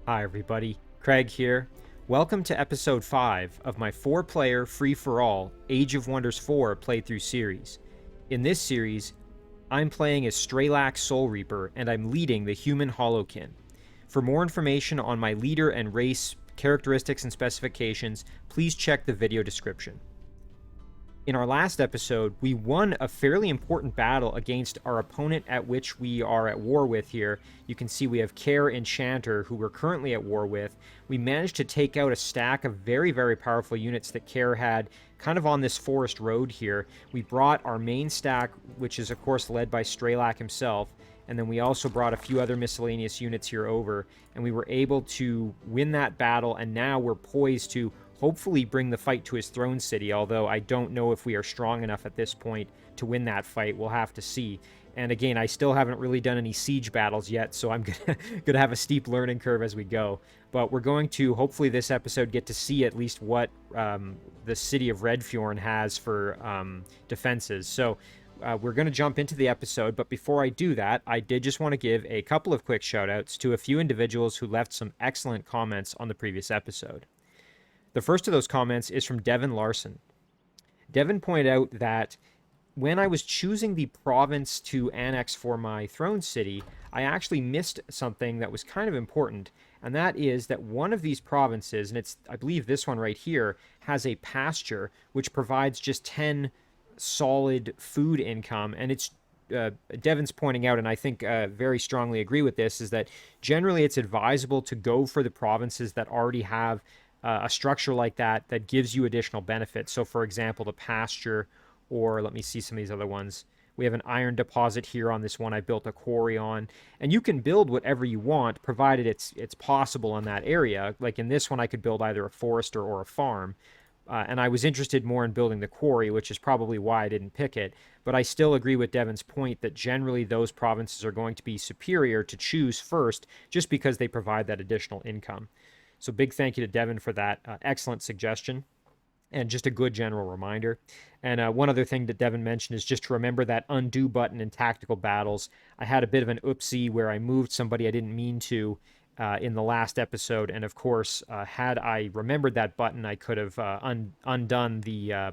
Hi everybody, Craig here. Welcome to episode 5 of my 4-player free-for-all Age of Wonders 4 playthrough series. In this series, I'm playing as Straelak Soulreaper and I'm leading the human Hollowkin. For more information on my leader and race characteristics and specifications, please check the video description. In our last episode, we won a fairly important battle against our opponent at which we are at war with here. You can see we have Kaer and Enchanter, who we're currently at war with. We managed to take out a stack of very, very powerful units that Kaer had kind of on this forest road here. We brought our main stack, which is of course led by Straelak himself, and then we also brought a few other miscellaneous units here over, and we were able to win that battle, and now we're poised to hopefully bring the fight to his throne city, although I don't know if we are strong enough at this point to win that fight. We'll have to see. And again, I still haven't really done any siege battles yet, so I'm gonna have a steep learning curve as we go. But we're going to, hopefully this episode, get to see at least what the city of Redfjorn has for defenses. So we're going to jump into the episode, but before I do that, I did just want to give a couple of quick shout-outs to a few individuals who left some excellent comments on the previous episode. The first of those comments is from Devin Larson. Devin pointed out that when I was choosing the province to annex for my throne city, I actually missed something that was kind of important, and that is that one of these provinces, and it's, I believe this one right here, has a pasture which provides just 10 solid food income, and it's Devin's pointing out, and I think very strongly agree with this, is that generally it's advisable to go for the provinces that already have a structure like that that gives you additional benefits. So for example, the pasture, or let me see some of these other ones. We have an iron deposit here on this one I built a quarry on, and you can build whatever you want provided it's possible in that area. Like in this one I could build either a forester or a farm, and I was interested more in building the quarry, which is probably why I didn't pick it. But I still agree with Devin's point that generally those provinces are going to be superior to choose first just because they provide that additional income. So big thank you to Devin for that excellent suggestion, and just a good general reminder. And one other thing that Devin mentioned is just to remember that undo button in tactical battles. I had a bit of an oopsie where I moved somebody I didn't mean to in the last episode, and of course, had I remembered that button, I could have undone the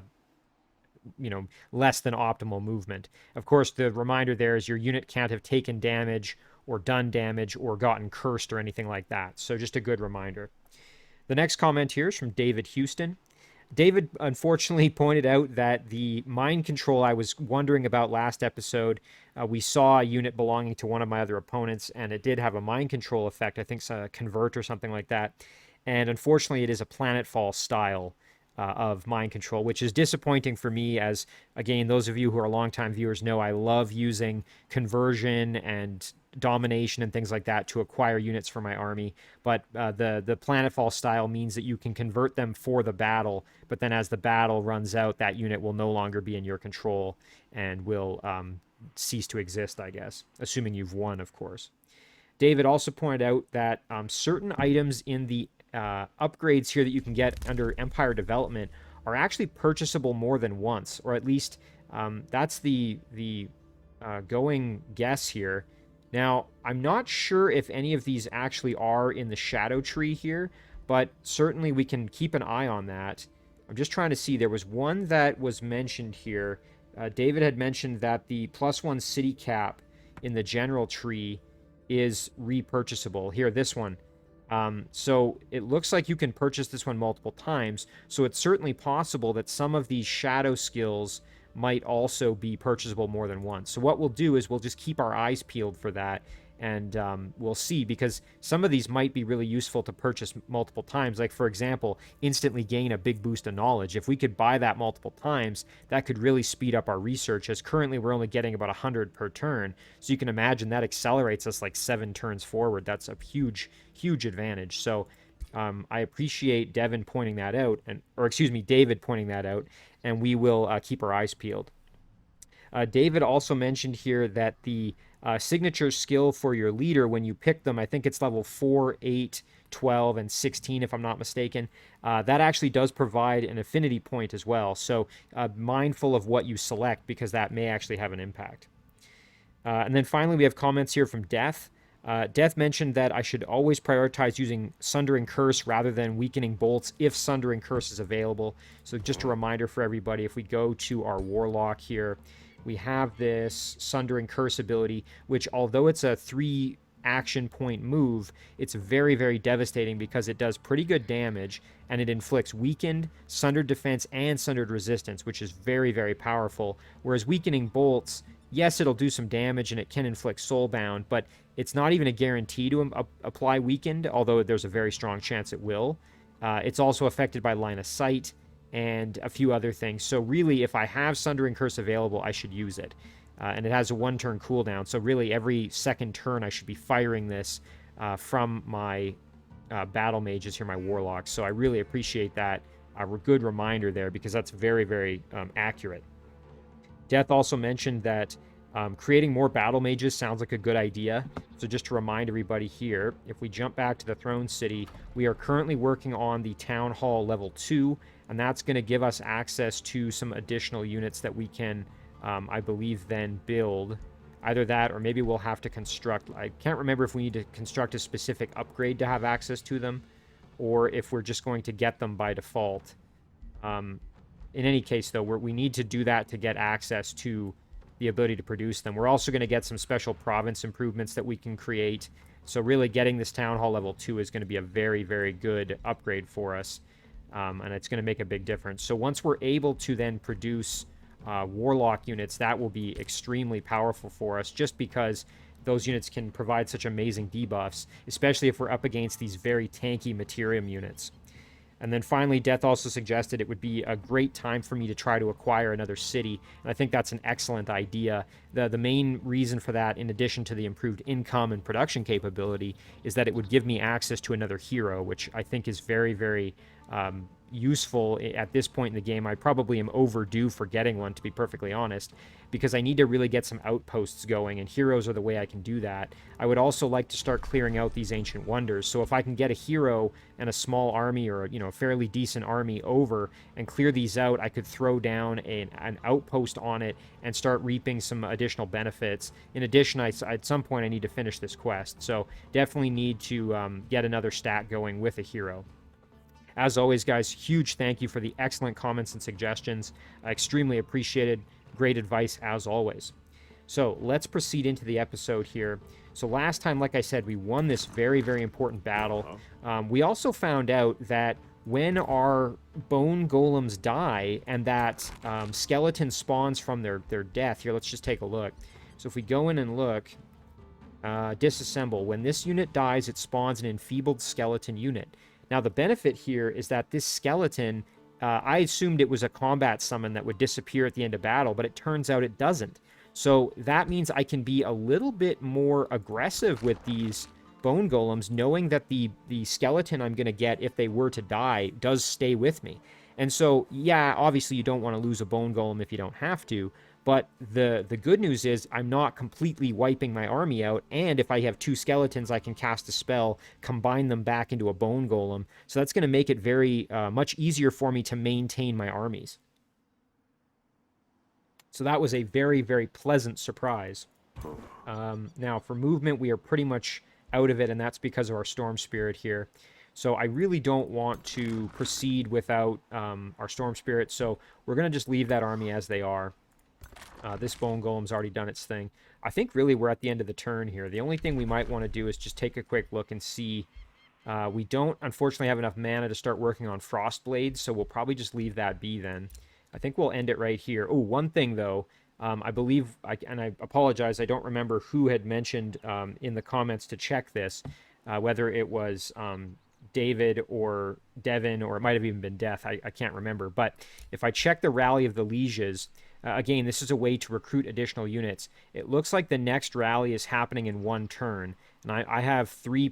less than optimal movement. Of course, the reminder there is your unit can't have taken damage or done damage or gotten cursed or anything like that. So just a good reminder. The next comment here is from David Houston. David unfortunately pointed out that the mind control I was wondering about last episode, we saw a unit belonging to one of my other opponents, and it did have a mind control effect. I think it's a convert or something like that. And unfortunately, it is a planetfall style of mind control, which is disappointing for me, as again, those of you who are longtime viewers know I love using conversion and domination and things like that to acquire units for my army. But the planetfall style means that you can convert them for the battle, but then as the battle runs out, that unit will no longer be in your control and will cease to exist, I guess, assuming you've won, of course. David also pointed out that certain items in the upgrades here that you can get under Empire Development are actually purchasable more than once, or at least that's the going guess here. Now, I'm not sure if any of these actually are in the Shadow Tree here, but certainly we can keep an eye on that. I'm just trying to see. There was one that was mentioned here. David had mentioned that the +1 city cap in the General Tree is repurchasable. Here, this one. So it looks like you can purchase this one multiple times, so it's certainly possible that some of these shadow skills might also be purchasable more than once. So what we'll do is we'll just keep our eyes peeled for that, and we'll see, because some of these might be really useful to purchase multiple times. Like, for example, instantly gain a big boost of knowledge. If we could buy that multiple times, that could really speed up our research, as currently we're only getting about 100 per turn. So you can imagine that accelerates us like 7 turns forward. That's a huge, huge advantage. So I appreciate Devin pointing that out, David pointing that out, and we will keep our eyes peeled. David also mentioned here that the signature skill for your leader, when you pick them, I think it's level 4, 8, 12, and 16, if I'm not mistaken, that actually does provide an affinity point as well. So mindful of what you select, because that may actually have an impact. And then finally, we have comments here from Death. Death mentioned that I should always prioritize using Sundering Curse rather than Weakening Bolts if Sundering Curse is available. So just a reminder for everybody, if we go to our Warlock here, we have this Sundering Curse ability, which although it's a 3 action point move, it's very, very devastating because it does pretty good damage and it inflicts weakened, sundered defense, and sundered resistance, which is very, very powerful. Whereas Weakening Bolts, yes, it'll do some damage and it can inflict Soulbound, but it's not even a guarantee to apply Weakened, although there's a very strong chance it will. It's also affected by Line of Sight and a few other things. So really, if I have Sundering Curse available, I should use it. And it has a 1-turn cooldown, so really every second turn I should be firing this from my battle mages here, my warlocks. So I really appreciate that. A good reminder there, because that's very, very accurate. Death also mentioned that creating more battle mages sounds like a good idea. So just to remind everybody here, if we jump back to the Throne City, we are currently working on the Town Hall level 2, and that's going to give us access to some additional units that we can, I believe, then build. Either that, or maybe we'll have to construct. I can't remember if we need to construct a specific upgrade to have access to them, or if we're just going to get them by default. In any case, though, we need to do that to get access to the ability to produce them. We're also going to get some special province improvements that we can create. So really getting this Town Hall level 2 is going to be a very, very good upgrade for us. And it's going to make a big difference. So once we're able to then produce Warlock units, that will be extremely powerful for us, just because those units can provide such amazing debuffs, especially if we're up against these very tanky Materium units. And then finally, Death also suggested it would be a great time for me to try to acquire another city, and I think that's an excellent idea. The main reason for that, in addition to the improved income and production capability, is that it would give me access to another hero, which I think is very, very useful at this point in the game. I probably am overdue for getting one, to be perfectly honest, because I need to really get some outposts going, and heroes are the way I can do that. I would also like to start clearing out these Ancient Wonders, so if I can get a hero and a small army, or a fairly decent army over and clear these out, I could throw down an outpost on it and start reaping some additional benefits. In addition, at some point I need to finish this quest, so definitely need to get another stat going with a hero. As always, guys, huge thank you for the excellent comments and suggestions. Extremely appreciated. Great advice, as always. So let's proceed into the episode here. So last time, like I said, we won this very, very important battle. We also found out that when our bone golems die and that skeleton spawns from their death, here, let's just take a look. So if we go in and look, disassemble. When this unit dies, it spawns an enfeebled skeleton unit. Now, the benefit here is that this skeleton, I assumed it was a combat summon that would disappear at the end of battle, but it turns out it doesn't. So that means I can be a little bit more aggressive with these bone golems, knowing that the skeleton I'm going to get, if they were to die, does stay with me. And so, yeah, obviously you don't want to lose a bone golem if you don't have to, but the good news is I'm not completely wiping my army out, and if I have 2 skeletons, I can cast a spell, combine them back into a bone golem. So that's going to make it very much easier for me to maintain my armies. So that was a very, very pleasant surprise. Now, for movement, we are pretty much out of it, and that's because of our Storm Spirit here. So I really don't want to proceed without our Storm Spirit, so we're going to just leave that army as they are. This bone golem's already done its thing. I think really we're at the end of the turn here. The only thing we might want to do is just take a quick look and see. We don't, unfortunately, have enough mana to start working on Frost Blades, so we'll probably just leave that be then. I think we'll end it right here. Oh, one thing, though. I believe, and I apologize, I don't remember who had mentioned in the comments to check this, whether it was David or Devin, or it might have even been Death. I can't remember. But if I check the Rally of the Lieges, again, this is a way to recruit additional units. It looks like the next rally is happening in 1 turn, and I have 3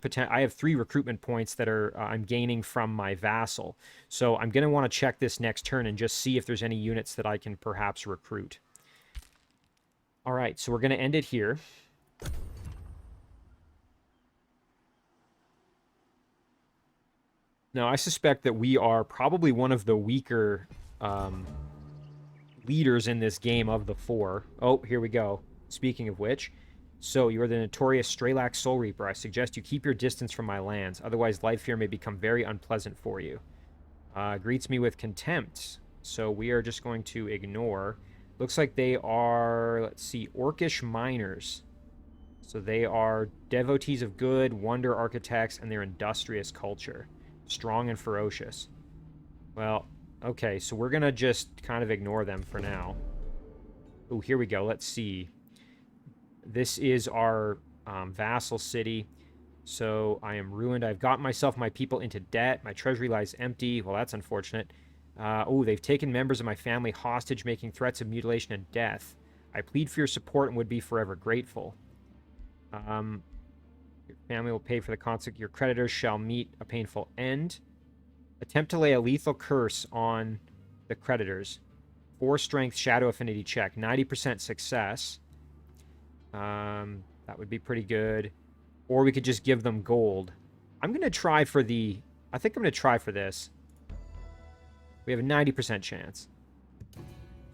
recruitment points that are I'm gaining from my vassal. So I'm going to want to check this next turn and just see if there's any units that I can perhaps recruit. All right, so we're going to end it here. Now, I suspect that we are probably one of the weaker leaders in this game of the 4. Oh, here we go. Speaking of which, So, you are the notorious Straelak Soulreaper. I suggest you keep your distance from my lands, otherwise life here may become very unpleasant for you. Greets me with contempt. So we are just going to ignore. Looks like they are, let's see, Orcish miners. So they are devotees of good, wonder architects, and their industrious culture. Strong and ferocious. Well, okay, so we're going to just kind of ignore them for now. Oh, here we go. Let's see. This is our vassal city. So I am ruined. I've gotten myself, my people into debt. My treasury lies empty. Well, that's unfortunate. Oh, they've taken members of my family hostage, making threats of mutilation and death. I plead for your support and would be forever grateful. Your family will pay for the consequence. Your creditors shall meet a painful end. Attempt to lay a lethal curse on the creditors. 4 strength shadow affinity check. 90% success. That would be pretty good. Or we could just give them gold. I'm going to try for the... I think I'm going to try for this. We have a 90% chance.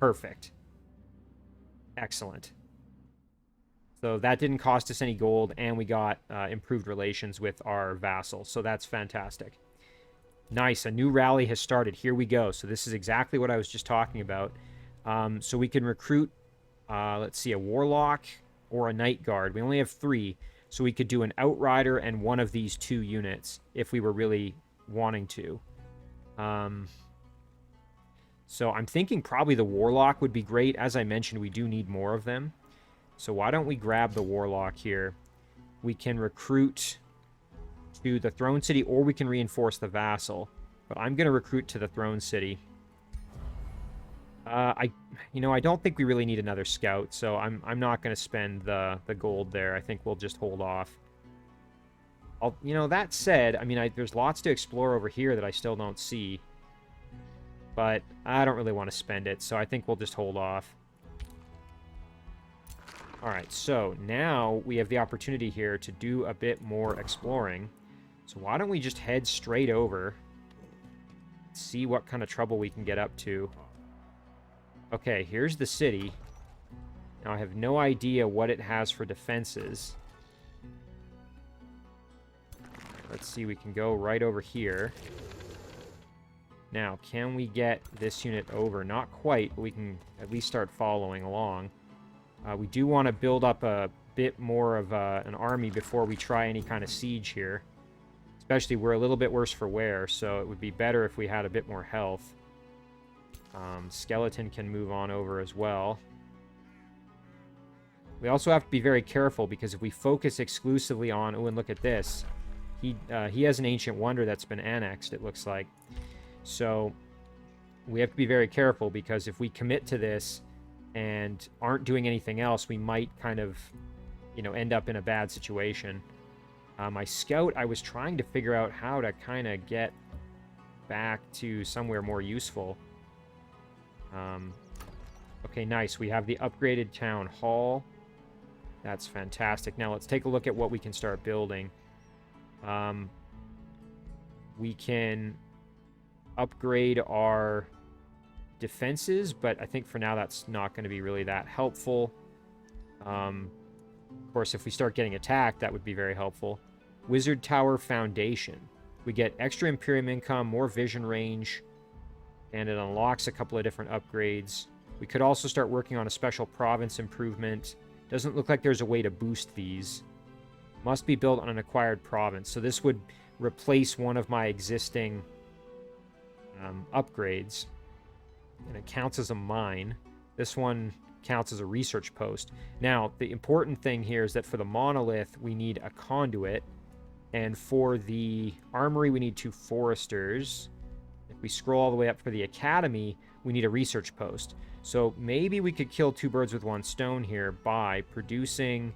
Perfect. Excellent. So that didn't cost us any gold, and we got improved relations with our vassal. So that's fantastic. Nice. A new rally has started. Here we go. So this is exactly what I was just talking about. So we can recruit, let's see, a warlock or a night guard. We only have 3. So we could do an outrider and one of these 2 units if we were really wanting to. So I'm thinking probably the warlock would be great. As I mentioned, we do need more of them. So why don't we grab the warlock here? We can recruit to the throne city, or we can reinforce the vassal. But I'm going to recruit to the throne city. I don't think we really need another scout, so I'm not going to spend the gold there. I think we'll just hold off. That said, I mean, there's lots to explore over here that I still don't see. But I don't really want to spend it, so I think we'll just hold off. Alright, so now we have the opportunity here to do a bit more exploring. So why don't we just head straight over, see what kind of trouble we can get up to. Okay, here's the city. Now, I have no idea what it has for defenses. Let's see, we can go right over here. Now, can we get this unit over? Not quite, but we can at least start following along. We do want to build up a bit more of an army before we try any kind of siege here. Especially, we're a little bit worse for wear, so it would be better if we had a bit more health. Skeleton can move on over as well. We also have to be very careful, because if we focus exclusively on... Oh, and look at this. He has an ancient wonder that's been annexed, it looks like. So we have to be very careful, because if we commit to this and aren't doing anything else, we might kind of, end up in a bad situation. My scout, I was trying to figure out how to kind of get back to somewhere more useful. Okay, nice. We have the upgraded town hall. That's fantastic. Now let's take a look at what we can start building. We can upgrade our defenses, but I think for now that's not going to be really that helpful. Of course, if we start getting attacked, that would be very helpful. Wizard Tower Foundation. We get extra Imperium income, more vision range, and it unlocks a couple of different upgrades. We could also start working on a special province improvement. Doesn't look like there's a way to boost these. Must be built on an acquired province. So this would replace one of my existing upgrades. And it counts as a mine. This one counts as a research post. Now, the important thing here is that for the monolith, we need a conduit. And for the armory, we need 2 foresters. If we scroll all the way up for the academy, we need a research post. So maybe we could kill 2 birds with 1 stone here by producing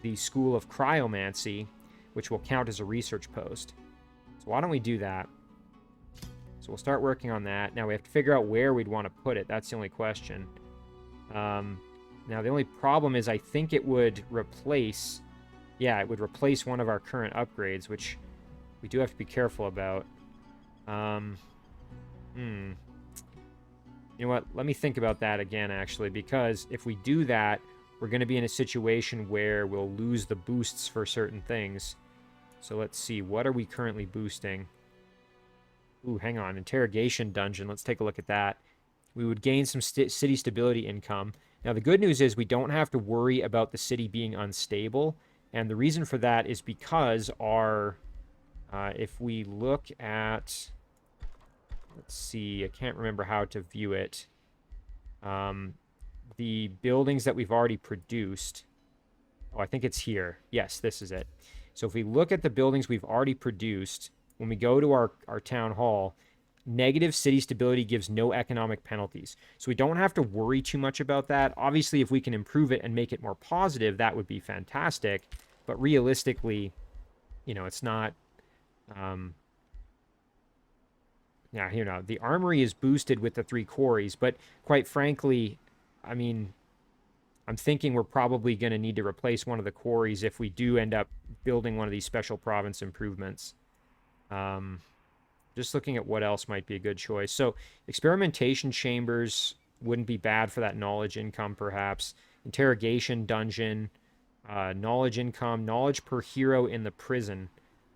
the School of Cryomancy, which will count as a research post. So why don't we do that? So we'll start working on that. Now we have to figure out where we'd want to put it. That's the only question. Now the only problem is I think it would replace... Yeah, it would replace one of our current upgrades, which we do have to be careful about. You know what? Let me think about that again, actually, because if we do that, we're going to be in a situation where we'll lose the boosts for certain things. So let's see, what are we currently boosting? Ooh, hang on, interrogation dungeon. Let's take a look at that. We would gain some city stability income. Now, the good news is we don't have to worry about the city being unstable. And the reason for that is because our, if we look at, let's see, I can't remember how to view it. The buildings that we've already produced. Oh, I think it's here. Yes, this is it. So if we look at the buildings we've already produced, when we go to our town hall, negative city stability gives no economic penalties. So we don't have to worry too much about that. Obviously, if we can improve it and make it more positive, that would be fantastic. But realistically, you know, it's not... yeah, you know, the armory is boosted with the 3 quarries, but quite frankly, I mean, I'm thinking we're probably going to need to replace one of the quarries if we do end up building one of these special province improvements. Just looking at what else might be a good choice. So experimentation chambers wouldn't be bad for that knowledge income, perhaps. Interrogation dungeon, knowledge income, knowledge per hero in the prison.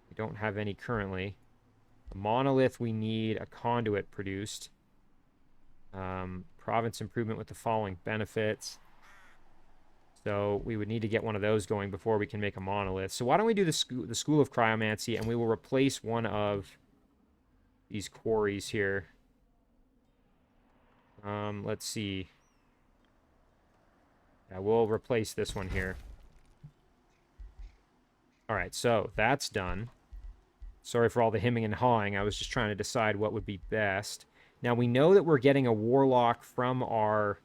We don't have any currently. A monolith, we need a conduit produced. Province improvement with the following benefits. So we would need to get one of those going before we can make a monolith. So why don't we do the School of Cryomancy, and we will replace one of these quarries here. Let's see. Yeah, we'll replace this one here. All right, so that's done. Sorry for all the hemming and hawing. I was just trying to decide what would be best. Now, we know that we're getting a warlock from our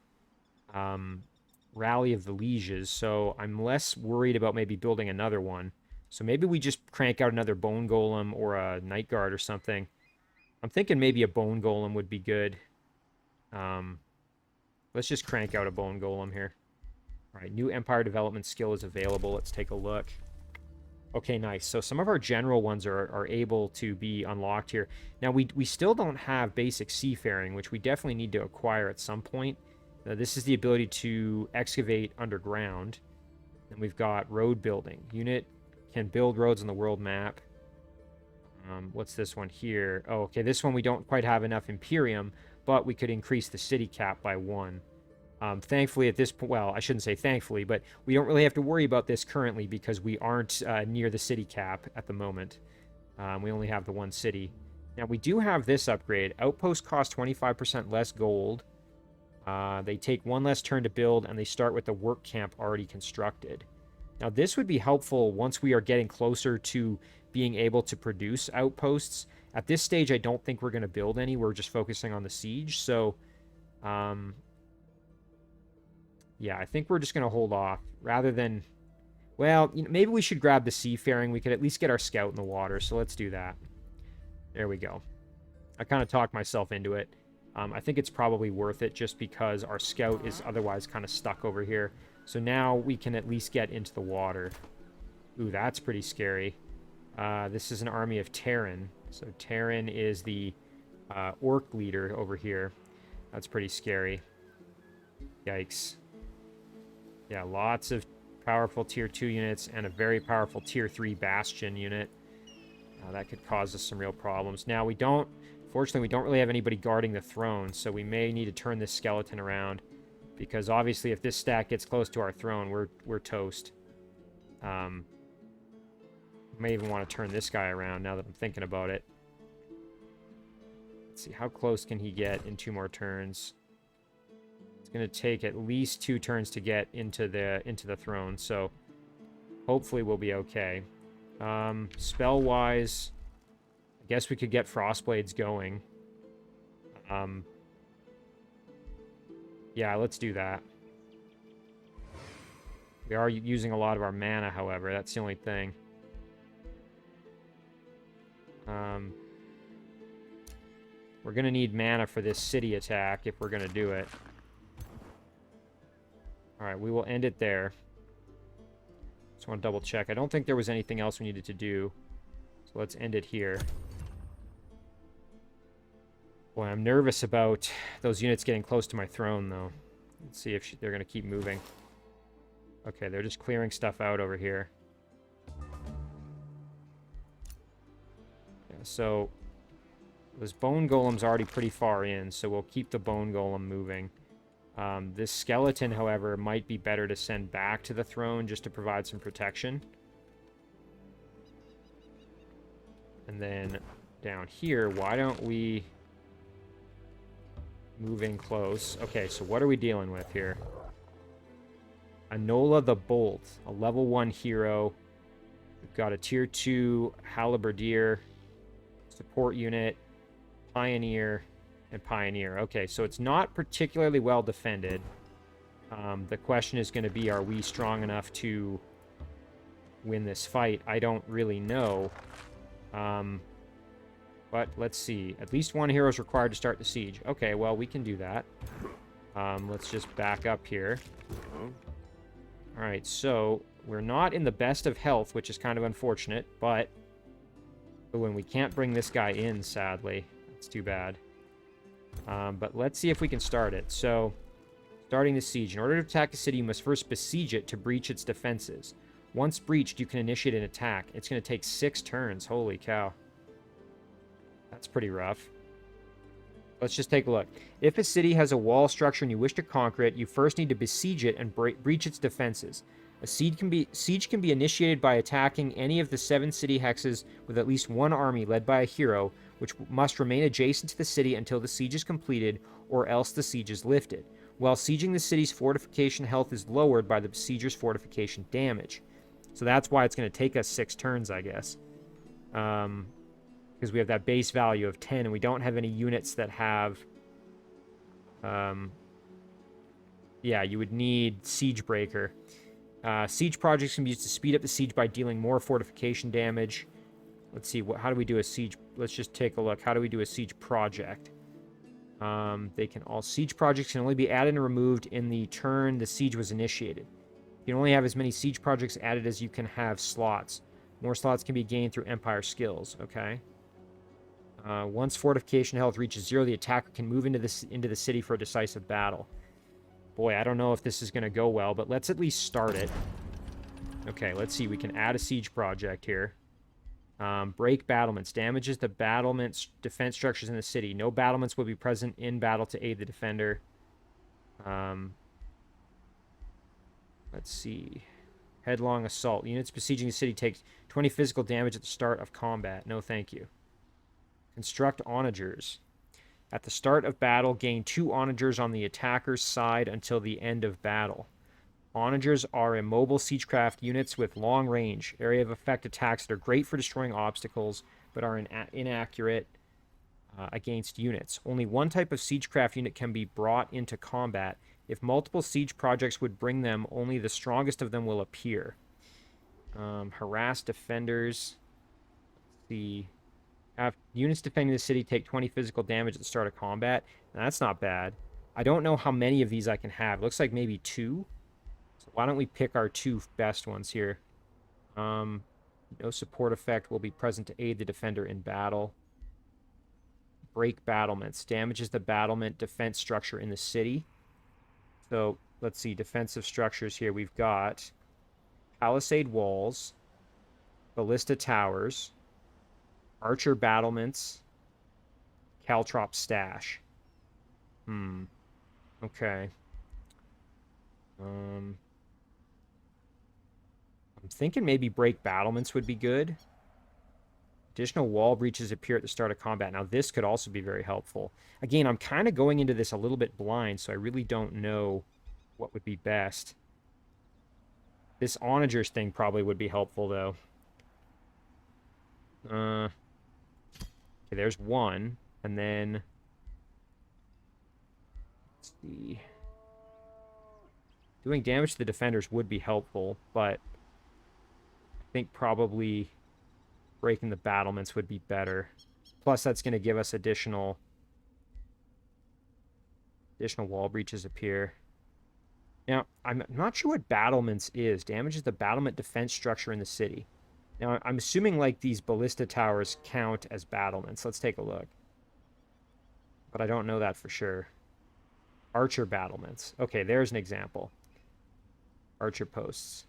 Rally of the Lieges, so I'm less worried about maybe building another one. So maybe we just crank out another Bone Golem or a Night Guard or something. I'm thinking maybe a Bone Golem would be good. Let's just crank out a Bone Golem here. All right, new Empire Development skill is available. Let's take a look. Okay, nice. So some of our general ones are able to be unlocked here. Now, we still don't have basic seafaring, which we definitely need to acquire at some point. This is the ability to excavate underground. And we've got road building. Unit can build roads on the world map. What's this one here? Oh, okay, this one we don't quite have enough Imperium, but we could increase the city cap by 1. Thankfully, at this point, well, I shouldn't say thankfully, but we don't really have to worry about this currently because we aren't near the city cap at the moment. We only have the 1 city. Now, we do have this upgrade. Outposts cost 25% less gold. They take 1 less turn to build, and they start with the work camp already constructed. Now, this would be helpful once we are getting closer to being able to produce outposts. At this stage, I don't think we're going to build any. We're just focusing on the siege. So, yeah, I think we're just going to hold off rather than... Well, you know, maybe we should grab the seafaring. We could at least get our scout in the water, so let's do that. There we go. I kind of talked myself into it. I think it's probably worth it just because our scout is otherwise kind of stuck over here. So now we can at least get into the water. Ooh, that's pretty scary. This is an army of Terran. So Terran is the orc leader over here. That's pretty scary. Yikes. Yeah, lots of powerful tier 2 units and a very powerful tier 3 bastion unit. That could cause us some real problems. Now, fortunately, we don't really have anybody guarding the throne, so we may need to turn this skeleton around. Because obviously, if this stack gets close to our throne, we're toast. May even want to turn this guy around now that I'm thinking about it. Let's see, how close can he get in 2 more turns? It's going to take at least 2 turns to get into the throne, so hopefully we'll be okay. Spell-wise, I guess we could get Frostblades going. Yeah, let's do that. We are using a lot of our mana, however. That's the only thing. We're going to need mana for this city attack if we're going to do it. Alright, we will end it there. Just want to double check. I don't think there was anything else we needed to do. So let's end it here. Boy, I'm nervous about those units getting close to my throne, though. Let's see if they're going to keep moving. Okay, they're just clearing stuff out over here. Yeah, so this bone golem's already pretty far in, so we'll keep the bone golem moving. This skeleton, however, might be better to send back to the throne just to provide some protection. And then down here, why don't we move in close? Okay, so what are we dealing with here? Enola the Bolt, a level 1 hero. We've got a tier 2 halberdier, support unit, pioneer, and pioneer. Okay, so it's not particularly well defended. The question is going to be, are we strong enough to win this fight? I don't really know. But let's see. At least one hero is required to start the siege. Okay, well, we can do that. Let's just back up here. Alright, so we're not in the best of health, which is kind of unfortunate, but when we can't bring this guy in, sadly. It's too bad. But let's see if we can start it. So, starting the siege. In order to attack a city, you must first besiege it to breach its defenses. Once breached, you can initiate an attack. It's going to take 6 turns. Holy cow. That's pretty rough. Let's just take a look. If a city has a wall structure and you wish to conquer it, you first need to besiege it and breach its defenses. A siege can be initiated by attacking any of the 7 city hexes with at least 1 army led by a hero, which must remain adjacent to the city until the siege is completed, or else the siege is lifted. While sieging the city's fortification health is lowered by the besieger's fortification damage. So that's why it's going to take us 6 turns, I guess. Because we have that base value of 10, and we don't have any units that have... yeah, you would need Siege Breaker. Siege projects can be used to speed up the siege by dealing more fortification damage. Let's see, how do we do a siege? Let's just take a look. How do we do a siege project? All siege projects can only be added and removed in the turn the siege was initiated. You can only have as many siege projects added as you can have slots. More slots can be gained through Empire skills, okay? Once fortification health reaches 0, the attacker can move into the city for a decisive battle. Boy, I don't know if this is going to go well, but let's at least start it. Okay, let's see. We can add a siege project here. Break battlements. Damages the battlements' defense structures in the city. No battlements will be present in battle to aid the defender. Let's see. Headlong assault. Units besieging the city take 20 physical damage at the start of combat. No, thank you. Construct onagers. At the start of battle, gain 2 onagers on the attacker's side until the end of battle. Onagers are immobile siegecraft units with long range, area of effect attacks that are great for destroying obstacles, but are inaccurate against units. Only one type of siegecraft unit can be brought into combat. If multiple siege projects would bring them, only the strongest of them will appear. Harass defenders. The units defending the city take 20 physical damage at the start of combat. Now, that's not bad. I don't know how many of these I can have. Looks like maybe 2. So why don't we pick our 2 best ones here? No support effect will be present to aid the defender in battle. Break battlements. Damages the battlement defense structure in the city. So, let's see. Defensive structures here. We've got palisade walls, ballista towers, archer battlements, caltrop stash. Okay. I'm thinking maybe break battlements would be good. Additional wall breaches appear at the start of combat. Now, this could also be very helpful. Again, I'm kind of going into this a little bit blind, so I really don't know what would be best. This onagers thing probably would be helpful, though. Okay, there's one. And then... let's see. Doing damage to the defenders would be helpful, but... I think probably breaking the battlements would be better. Plus, that's going to give us additional wall breaches appear. Now, I'm not sure what battlements is. Damages the battlement defense structure in the city. Now, I'm assuming like these ballista towers count as battlements. Let's take a look. But I don't know that for sure. Archer battlements. Okay, there's an example. Archer posts.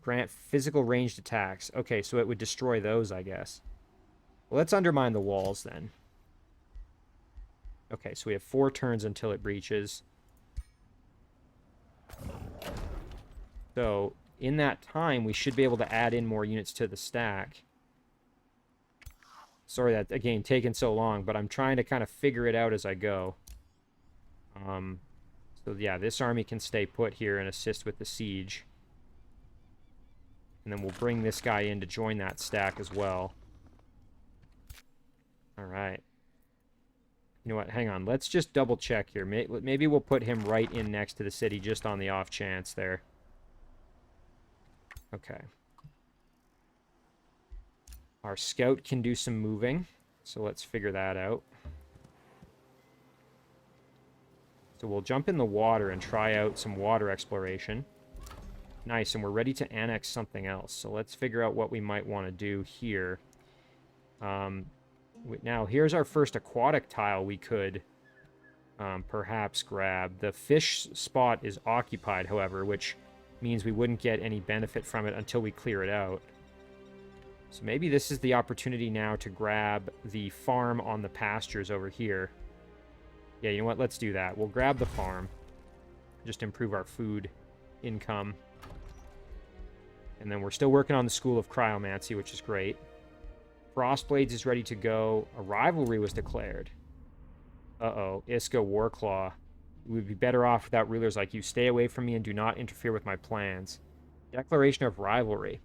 Grant physical ranged attacks. Okay, so it would destroy those, I guess. Well, let's undermine the walls then. Okay, so we have 4 turns until it breaches. So, in that time, we should be able to add in more units to the stack. Sorry that, again, taking so long, but I'm trying to kind of figure it out as I go. So yeah, this army can stay put here and assist with the siege. And then we'll bring this guy in to join that stack as well. Alright. You know what, hang on, let's just double check here. Maybe we'll put him right in next to the city, just on the off chance there. Okay. Our scout can do some moving, so let's figure that out. So we'll jump in the water and try out some water exploration. Nice, and we're ready to annex something else. So let's figure out what we might want to do here. Now, here's our first aquatic tile we could perhaps grab. The fish spot is occupied, however, which means we wouldn't get any benefit from it until we clear it out. So maybe this is the opportunity now to grab the farm on the pastures over here. Yeah, you know what? Let's do that. We'll grab the farm. Just improve our food income. And then we're still working on the School of Cryomancy, which is great. Frostblades is ready to go. A rivalry was declared. Uh-oh. Iska Warclaw. We would be better off without rulers like you. Stay away from me and do not interfere with my plans. Declaration of rivalry.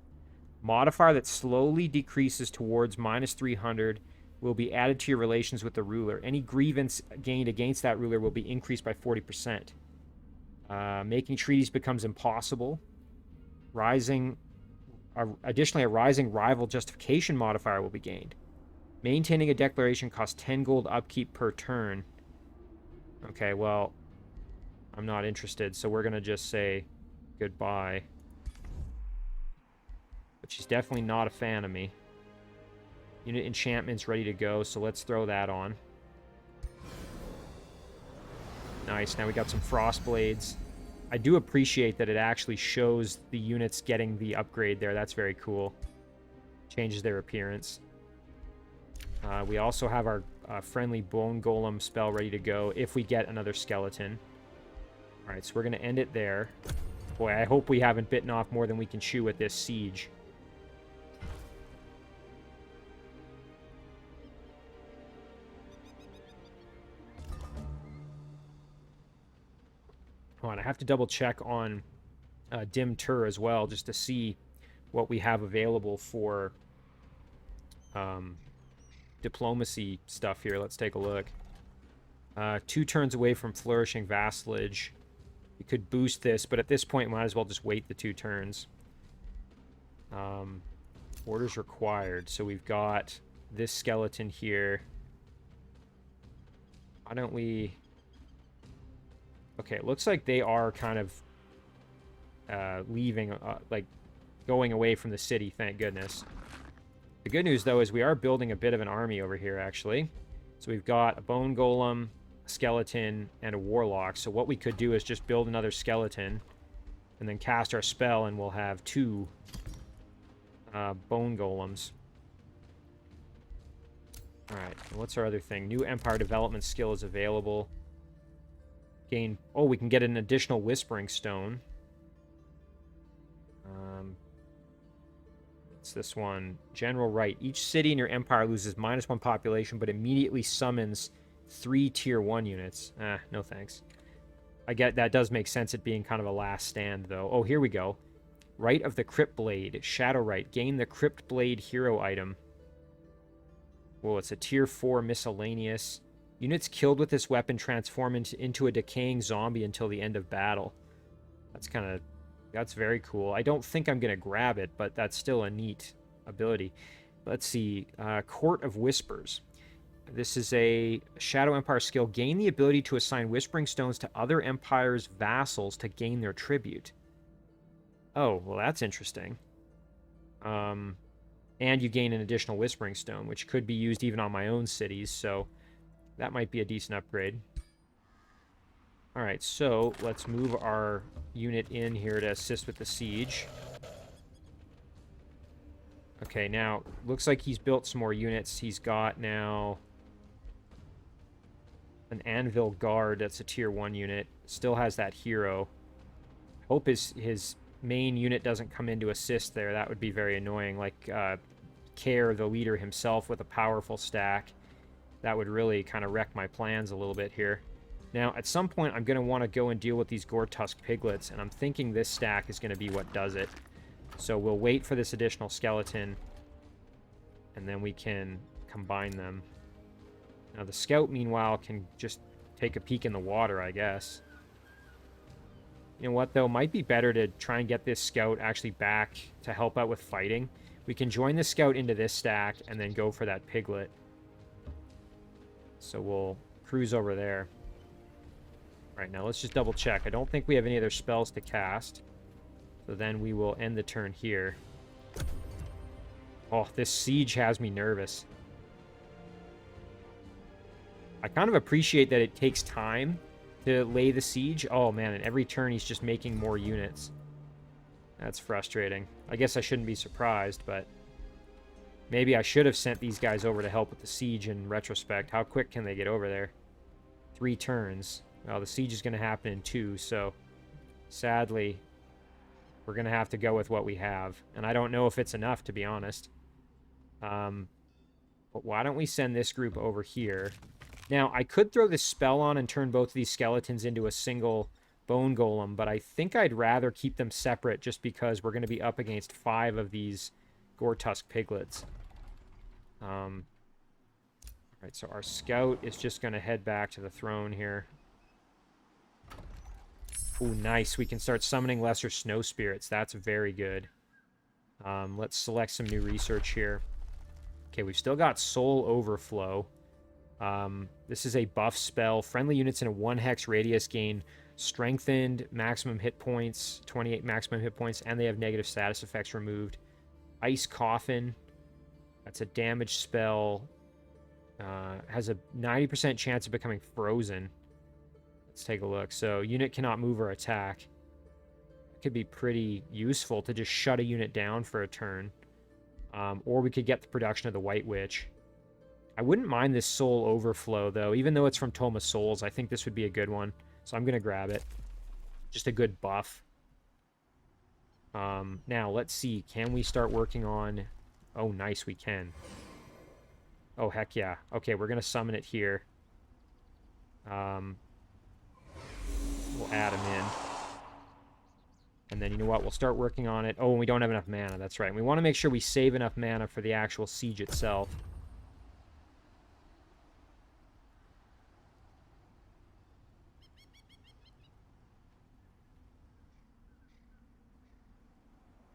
Modifier that slowly decreases towards -300 will be added to your relations with the ruler. Any grievance gained against that ruler will be increased by 40%. Making treaties becomes impossible. Additionally, a rising rival justification modifier will be gained. Maintaining a declaration costs 10 gold upkeep per turn. Okay, well, I'm not interested, so we're going to just say goodbye. But she's definitely not a fan of me. Unit enchantment's ready to go, so let's throw that on. Nice, now we got some Frostblades. I do appreciate that it actually shows the units getting the upgrade there. That's very cool. Changes their appearance. We also have our friendly Bone Golem spell ready to go if we get another skeleton. Alright, so we're going to end it there. Boy, I hope we haven't bitten off more than we can chew with this siege. I have to double check on Dim Tur as well, just to see what we have available for diplomacy stuff here. Let's take a look. 2 turns away from flourishing vassalage. We could boost this, but at this point, might as well just wait the 2 turns. Orders required. So we've got this skeleton here. Why don't we... Okay, it looks like they are kind of leaving, like, going away from the city, thank goodness. The good news, though, is we are building a bit of an army over here, actually. So we've got a Bone Golem, a Skeleton, and a Warlock. So what we could do is just build another Skeleton, and then cast our spell, and we'll have 2 Bone Golems. Alright, what's our other thing? New Empire Development skill is available. Oh, we can get an additional Whispering Stone. What's this one? General Right. Each city in your empire loses -1 population, but immediately summons 3 Tier 1 units. No thanks. I get that does make sense, it being kind of a last stand, though. Oh, here we go. Right of the Crypt Blade. Shadow Right. Gain the Crypt Blade hero item. Well, it's a Tier 4 miscellaneous. Units killed with this weapon transform into a decaying zombie until the end of battle. That's very cool. I don't think I'm going to grab it, but that's still a neat ability. Let's see. Court of Whispers. This is a Shadow Empire skill. Gain the ability to assign Whispering Stones to other empires' vassals to gain their tribute. Oh, well, that's interesting. And you gain an additional Whispering Stone, which could be used even on my own cities, so... that might be a decent upgrade. Alright, so let's move our unit in here to assist with the siege. Okay, now, looks like he's built some more units. He's got now an Anvil Guard. That's a tier 1 unit. Still has that hero. Hope his main unit doesn't come in to assist there. That would be very annoying. Like, Kaer, the leader himself, with a powerful stack. That would really kind of wreck my plans a little bit here. Now, at some point, I'm going to want to go and deal with these Gore-Tusk Piglets, and I'm thinking this stack is going to be what does it. So we'll wait for this additional skeleton, and then we can combine them. Now, the scout, meanwhile, can just take a peek in the water, I guess. You know what, though? Might be better to try and get this scout actually back to help out with fighting. We can join the scout into this stack and then go for that piglet. So we'll cruise over there. All right, now let's just double check. I don't think we have any other spells to cast. So then we will end the turn here. Oh, this siege has me nervous. I kind of appreciate that it takes time to lay the siege. Oh, man, and every turn he's just making more units. That's frustrating. I guess I shouldn't be surprised, but maybe I should have sent these guys over to help with the siege in retrospect. How quick can they get over there? 3 turns. Well, the siege is going to happen in 2, so sadly, we're going to have to go with what we have. And I don't know if it's enough, to be honest. But why don't we send this group over here? Now, I could throw this spell on and turn both of these skeletons into a single bone golem, but I think I'd rather keep them separate just because we're going to be up against 5 of these Gore-Tusk Piglets. Alright, so our scout is just going to head back to the throne here. Ooh, nice. We can start summoning lesser snow spirits. That's very good. Let's select some new research here. Okay, we've still got Soul Overflow. This is a buff spell. Friendly units in a 1-hex radius gain strengthened maximum hit points, 28 maximum hit points, and they have negative status effects removed. Ice Coffin. That's a damage spell. Has a 90% chance of becoming frozen. Let's take a look. So, unit cannot move or attack. It could be pretty useful to just shut a unit down for a turn. Or we could get the production of the White Witch. I wouldn't mind this Soul Overflow, though. Even though it's from Tome of Souls, I think this would be a good one. So I'm going to grab it. Just a good buff. Now, let's see. Can we start working on... Oh, nice, we can. Oh, heck yeah. Okay, we're going to summon it here. We'll add him in. And then, you know what? We'll start working on it. Oh, and we don't have enough mana. That's right. We want to make sure we save enough mana for the actual siege itself.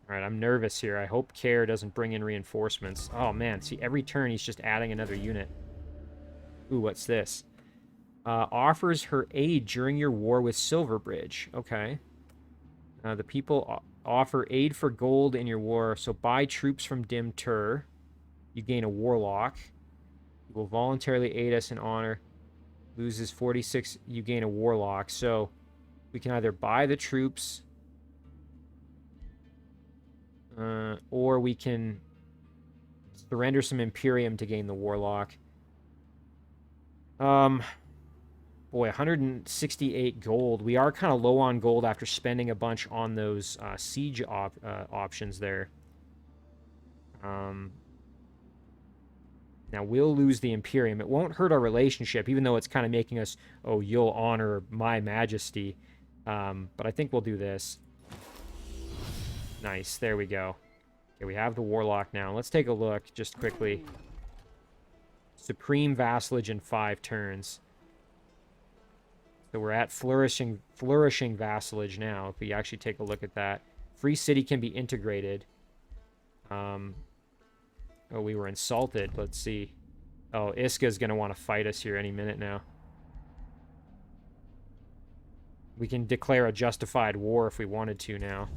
Alright, I'm nervous here. I hope Kaer doesn't bring in reinforcements. Oh, man. See, every turn he's just adding another unit. Ooh, what's this? Offers her aid during your war with Silverbridge. Okay. The people offer aid for gold in your war. So buy troops from Dim Tur. You gain a warlock. You will voluntarily aid us in honor. Loses 46. You gain a warlock. So we can either buy the troops... or we can surrender some Imperium to gain the Warlock. Boy, 168 gold. We are kind of low on gold after spending a bunch on those siege options there. Now, we'll lose the Imperium. It won't hurt our relationship, even though it's kind of making us, oh, you'll honor my majesty. But I think we'll do this. Nice, there we go. Okay, we have the Warlock now. Let's take a look, just quickly. Supreme Vassalage in 5 turns. So we're at Flourishing Vassalage now, if we actually take a look at that. Free City can be integrated. Oh, we were insulted. Let's see. Oh, Iska's going to want to fight us here any minute now. We can declare a justified war if we wanted to now.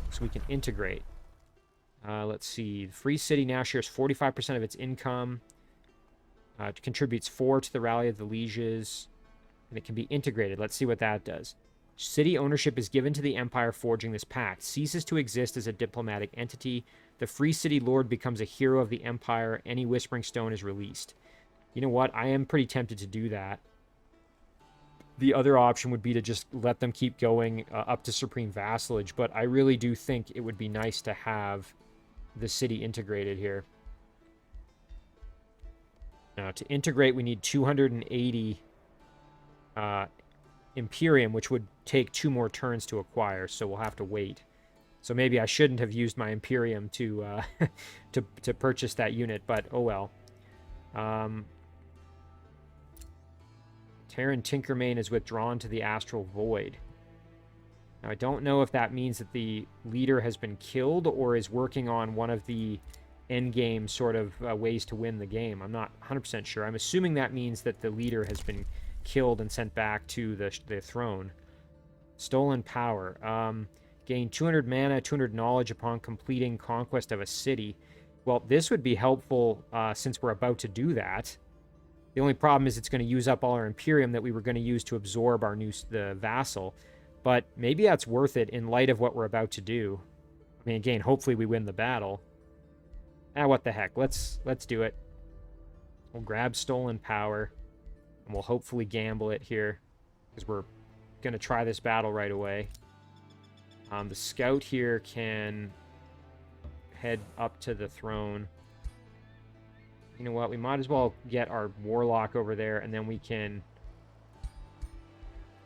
So we can integrate. Let's see. Free City now shares 45% of its income. It contributes 4 to the Rally of the Lieges. And it can be integrated. Let's see what that does. City ownership is given to the Empire forging this pact. Ceases to exist as a diplomatic entity. The Free City Lord becomes a hero of the Empire. Any Whispering Stone is released. You know what? I am pretty tempted to do that. The other option would be to just let them keep going up to Supreme Vassalage, but I really do think it would be nice to have the city integrated here. Now, to integrate, we need 280 Imperium, which would take 2 more turns to acquire, so we'll have to wait. So maybe I shouldn't have used my Imperium to to purchase that unit, but oh well. Terran Tinkermane is withdrawn to the Astral Void. Now, I don't know if that means that the leader has been killed or is working on one of the endgame sort of ways to win the game. I'm not 100% sure. I'm assuming that means that the leader has been killed and sent back to the throne. Stolen Power. Gain 200 mana, 200 knowledge upon completing conquest of a city. Well, this would be helpful since we're about to do that. The only problem is it's going to use up all our Imperium that we were going to use to absorb the vassal. But maybe that's worth it in light of what we're about to do. I mean, again, hopefully we win the battle. What the heck. Let's do it. We'll grab Stolen Power. And we'll hopefully gamble it here. Because we're going to try this battle right away. The scout here can head up to the throne. You know what? We might as well get our warlock over there, and then we can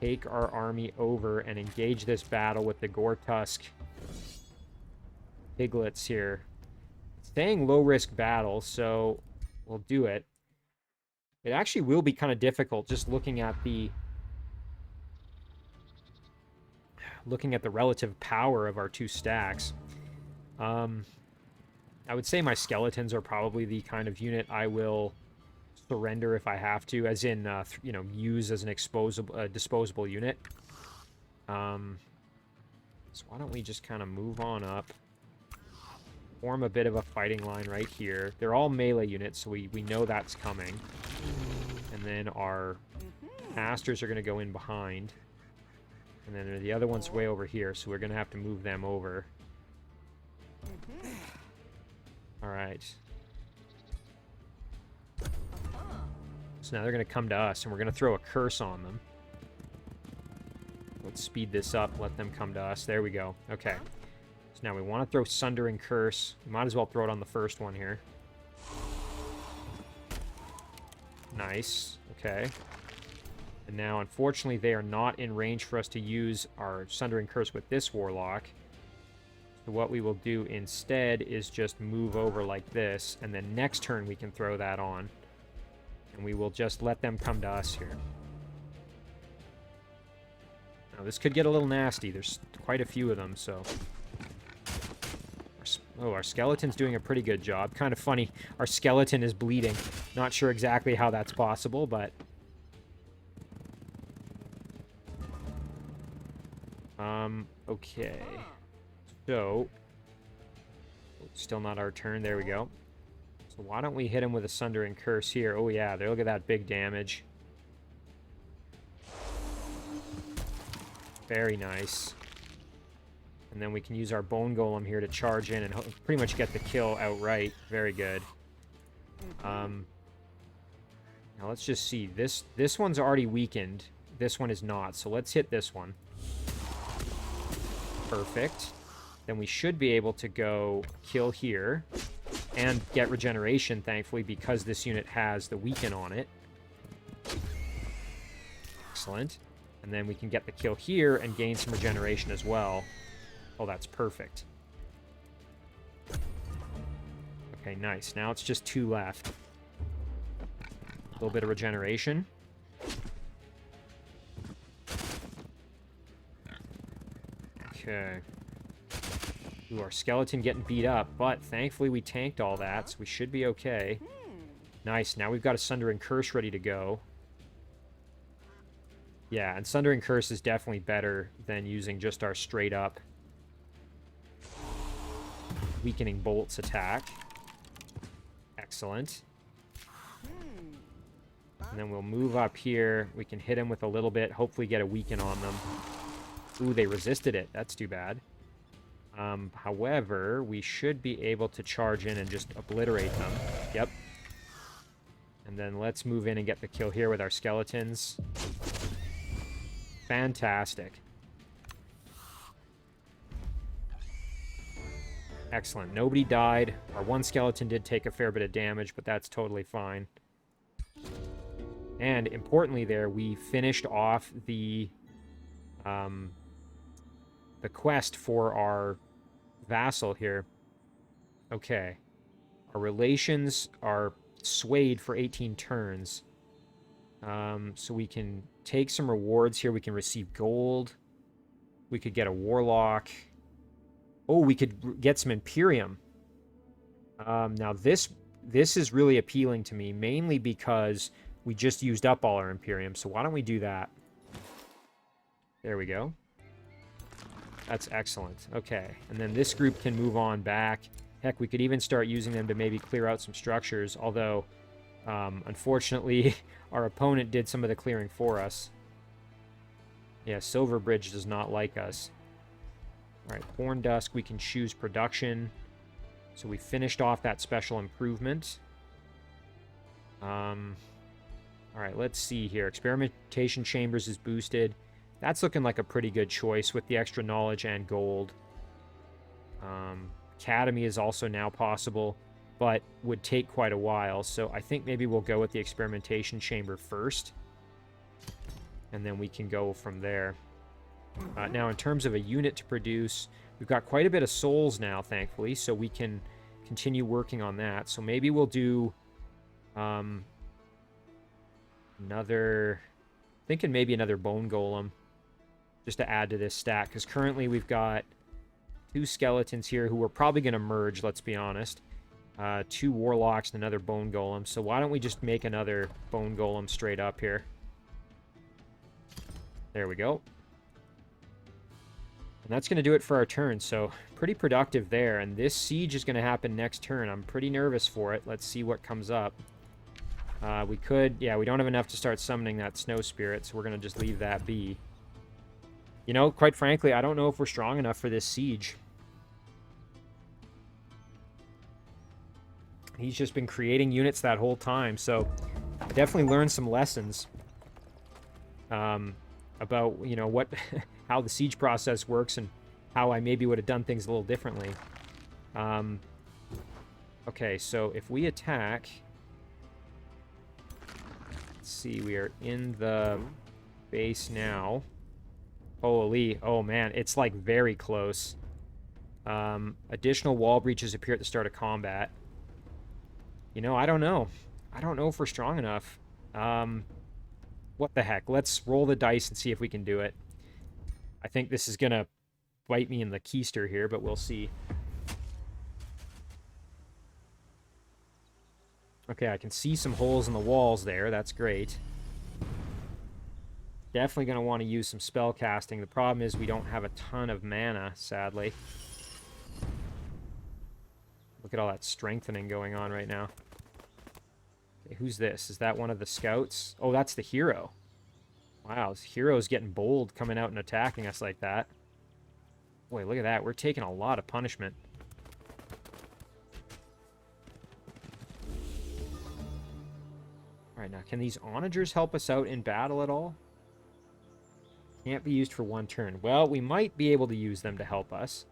take our army over and engage this battle with the Gortusk piglets here. It's saying low-risk battle, so we'll do it. It actually will be kind of difficult just looking at the relative power of our 2 stacks. I would say my skeletons are probably the kind of unit I will surrender if I have to, as in, you know, use as an disposable unit. So why don't we just kind of move on up, form a bit of a fighting line right here. They're all melee units, so we know that's coming. And then our masters are going to go in behind. And then the other one's way over here, so we're going to have to move them over. Alright. So now they're going to come to us, and we're going to throw a curse on them. Let's speed this up, let them come to us. There we go. Okay. So now we want to throw Sundering Curse. We might as well throw it on the first one here. Nice. Okay. And now, unfortunately, they are not in range for us to use our Sundering Curse with this Warlock. So what we will do instead is just move over like this, and then next turn we can throw that on. And we will just let them come to us here. Now, this could get a little nasty. There's quite a few of them, so... Oh, our skeleton's doing a pretty good job. Kind of funny. Our skeleton is bleeding. Not sure exactly how that's possible, but... Okay. So... Still not our turn. There we go. So why don't we hit him with a Sundering Curse here? Oh yeah, there, look at that big damage. Very nice. And then we can use our Bone Golem here to charge in and pretty much get the kill outright. Very good. Now let's just see. This one's already weakened. This one is not. So let's hit this one. Perfect. Then we should be able to go kill here and get regeneration, thankfully, because this unit has the weaken on it. Excellent. And then we can get the kill here and gain some regeneration as well. Oh, that's perfect. Okay, nice. Now it's just 2 left. A little bit of regeneration. Okay. Ooh, our skeleton getting beat up, but thankfully we tanked all that, so we should be okay. Nice. Now we've got a Sundering Curse ready to go. Yeah, and Sundering Curse is definitely better than using just our straight-up Weakening Bolts attack. Excellent. And then we'll move up here. We can hit them with a little bit, hopefully get a weaken on them. Ooh, they resisted it. That's too bad. However, we should be able to charge in and just obliterate them. Yep. And then let's move in and get the kill here with our skeletons. Fantastic. Excellent. Nobody died. Our one skeleton did take a fair bit of damage, but that's totally fine. And importantly there, we finished off the quest for our vassal here. Okay. Our relations are swayed for 18 turns. So we can take some rewards here. We can receive gold. We could get a warlock. Oh, we could get some Imperium. Now this is really appealing to me, mainly because we just used up all our Imperium. So why don't we do that? There we go. That's excellent. Okay, and then this group can move on back. Heck, we could even start using them to maybe clear out some structures, although, unfortunately, our opponent did some of the clearing for us. Yeah, Silverbridge does not like us. Alright, Horn Dusk, we can choose production. So we finished off that special improvement. Alright, let's see here. Experimentation Chambers is boosted. That's looking like a pretty good choice with the extra knowledge and gold. Academy is also now possible, but would take quite a while. So I think maybe we'll go with the Experimentation Chamber first. And then we can go from there. Now, in terms of a unit to produce, we've got quite a bit of souls now, thankfully, so we can continue working on that. So maybe we'll do thinking maybe another Bone Golem, just to add to this stack, because currently we've got 2 skeletons here who are probably going to merge, let's be honest. 2 warlocks and another Bone Golem, so why don't we just make another Bone Golem straight up here. There we go. And that's going to do it for our turn, so pretty productive there. And this siege is going to happen next turn. I'm pretty nervous for it. Let's see what comes up. We don't have enough to start summoning that Snow Spirit, so we're going to just leave that be. You know, quite frankly, I don't know if we're strong enough for this siege. He's just been creating units that whole time, so I definitely learned some lessons about, you know, what how the siege process works and how I maybe would have done things a little differently. Okay, so if we attack... Let's see, we are in the base now. Holy, oh man, it's like very close. Additional wall breaches appear at the start of combat. You know, I don't know. I don't know if we're strong enough. What the heck? Let's roll the dice and see if we can do it. I think this is going to bite me in the keister here, but we'll see. Okay, I can see some holes in the walls there. That's great. Definitely going to want to use some spell casting. The problem is we don't have a ton of mana, sadly. Look at all that strengthening going on right now. Okay, who's this? Is that one of the scouts? Oh, that's the hero. Wow, this hero's getting bold coming out and attacking us like that. Boy, look at that. We're taking a lot of punishment. Alright, now can these onagers help us out in battle at all? Can't be used for one turn. Well, we might be able to use them to help us.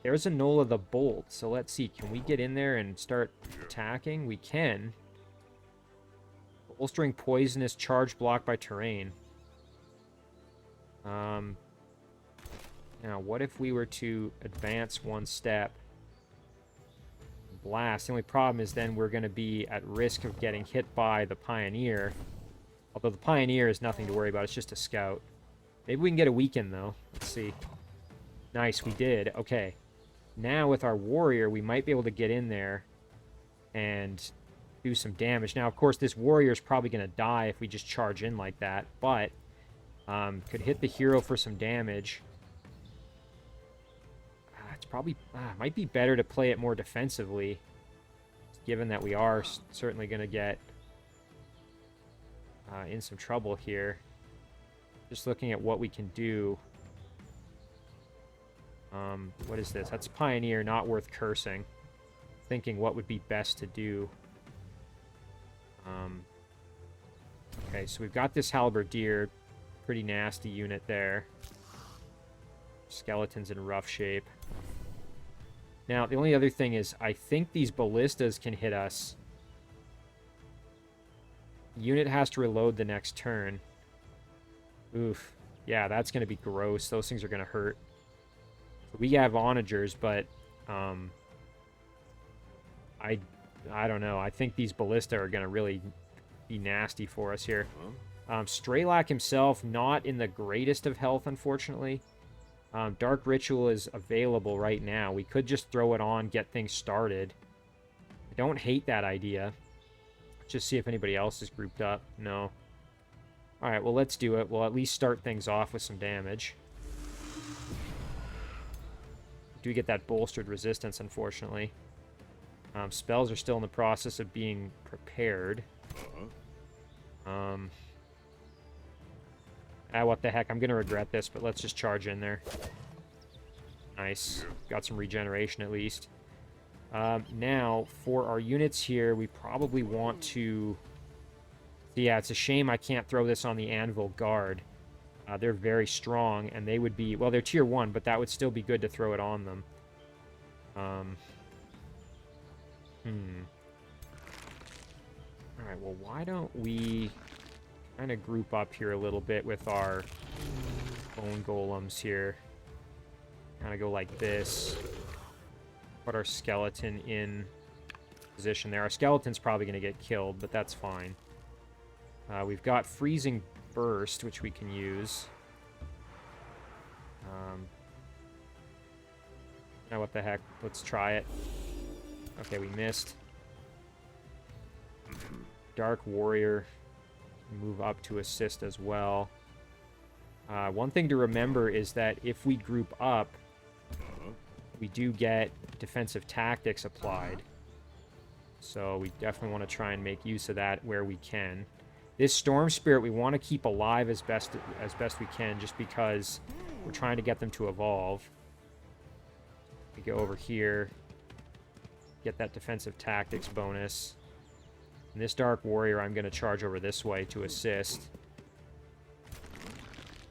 There's Enola the Bolt, so let's see. Can we get in there and start attacking? We can. Bolstering poisonous charge blocked by terrain. Now, what if we were to advance one step? Blast. The only problem is then we're going to be at risk of getting hit by the Pioneer. Although the Pioneer is nothing to worry about. It's just a scout. Maybe we can get a weaken, though. Let's see. Nice, we did. Okay. Now, with our warrior, we might be able to get in there and do some damage. Now, of course, this warrior is probably going to die if we just charge in like that. But, could hit the hero for some damage. It's probably... might be better to play it more defensively, given that we are certainly going to get in some trouble here. Just looking at what we can do. What is this? That's Pioneer, not worth cursing. Thinking what would be best to do. Okay, so we've got this Halberdier. Pretty nasty unit there. Skeleton's in rough shape. Now, the only other thing is, I think these ballistas can hit us. Unit has to reload the next turn. Oof. Yeah, that's going to be gross. Those things are going to hurt. We have onagers, but I don't know. I think these ballista are going to really be nasty for us here. Straelak himself, not in the greatest of health, unfortunately. Dark Ritual is available right now. We could just throw it on, get things started. I don't hate that idea. Just see if anybody else is grouped up. No. Alright, well, let's do it. We'll at least start things off with some damage. We do get that bolstered resistance, unfortunately. Spells are still in the process of being prepared. What the heck? I'm going to regret this, but let's just charge in there. Nice. Got some regeneration, at least. Now, for our units here, we probably want to... Yeah, it's a shame I can't throw this on the Anvil Guard. They're very strong, and they would be... Well, they're tier 1, but that would still be good to throw it on them. Alright, well, why don't we kind of group up here a little bit with our bone golems here. Kind of go like this. Put our skeleton in position there. Our skeleton's probably going to get killed, but that's fine. We've got Freezing Burst, which we can use. Now, what the heck? Let's try it. Okay, we missed. Dark Warrior. Move up to assist as well. One thing to remember is that if we group up, we do get defensive tactics applied. So we definitely want to try and make use of that where we can. This Storm Spirit we want to keep alive as best we can, just because we're trying to get them to evolve. We go over here, get that defensive tactics bonus. And this Dark Warrior I'm going to charge over this way to assist.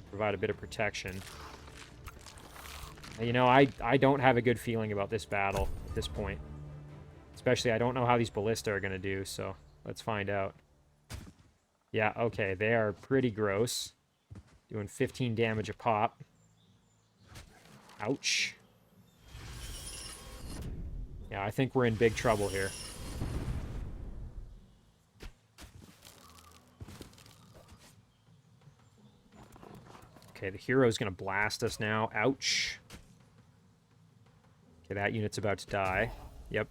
Provide a bit of protection. You know, I don't have a good feeling about this battle at this point. Especially, I don't know how these ballista are going to do, so let's find out. Yeah, okay, they are pretty gross. Doing 15 damage a pop. Ouch. Yeah, I think we're in big trouble here. Okay, the hero's going to blast us now. Ouch. Okay, that unit's about to die. Yep.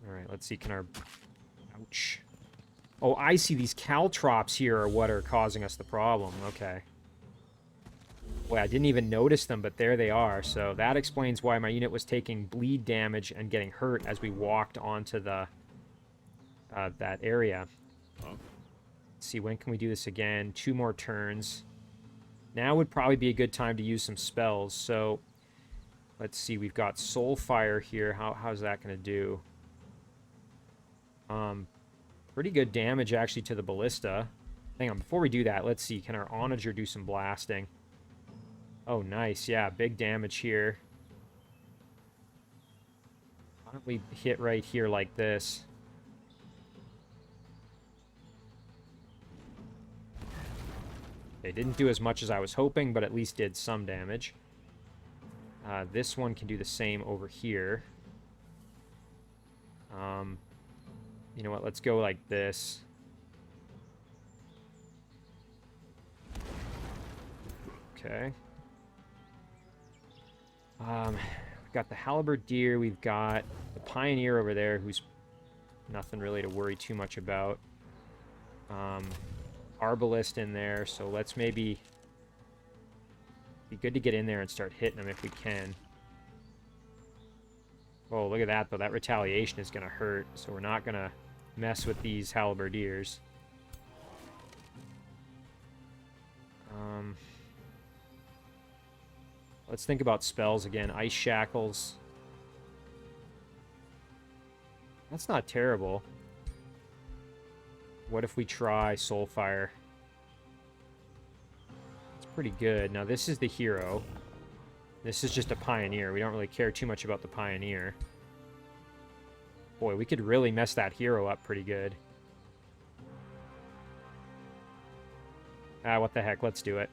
Alright, let's see, can our... Ouch. Oh, I see, these caltrops here are what are causing us the problem. Okay. Boy, I didn't even notice them, but there they are. So that explains why my unit was taking bleed damage and getting hurt as we walked onto the that area. Let's see, when can we do this again? 2 more turns. Now would probably be a good time to use some spells. So let's see, we've got Soulfire here. How's that going to do? Pretty good damage, actually, to the ballista. Hang on, before we do that, let's see. Can our Onager do some blasting? Oh, nice. Yeah, big damage here. Why don't we hit right here like this? They didn't do as much as I was hoping, but at least did some damage. This one can do the same over here. You know what? Let's go like this. Okay. We've got the Halberdier. We've got the Pioneer over there, who's nothing really to worry too much about. Arbalist in there, so let's maybe... Be good to get in there and start hitting them if we can. Oh, look at that, though. That retaliation is going to hurt, so we're not going to mess with these halberdiers. Let's think about spells again. Ice Shackles. That's not terrible. What if we try Soulfire? It's pretty good. Now, this is the hero. This is just a Pioneer. We don't really care too much about the Pioneer. Boy, we could really mess that hero up pretty good. Ah, what the heck. Let's do it.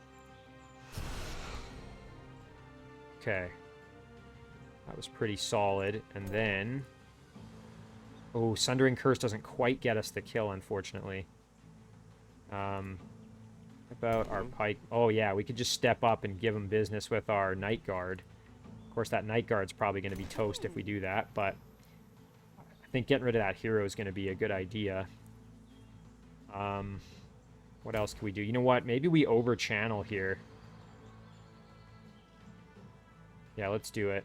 Okay. That was pretty solid. And then... Oh, Sundering Curse doesn't quite get us the kill, unfortunately. About our pike... Oh, yeah, we could just step up and give them business with our Night Guard. Of course, that Night Guard's probably going to be toast if we do that, but... I think getting rid of that hero is going to be a good idea. What else can we do? You know what? Maybe we over-channel here. Yeah, let's do it.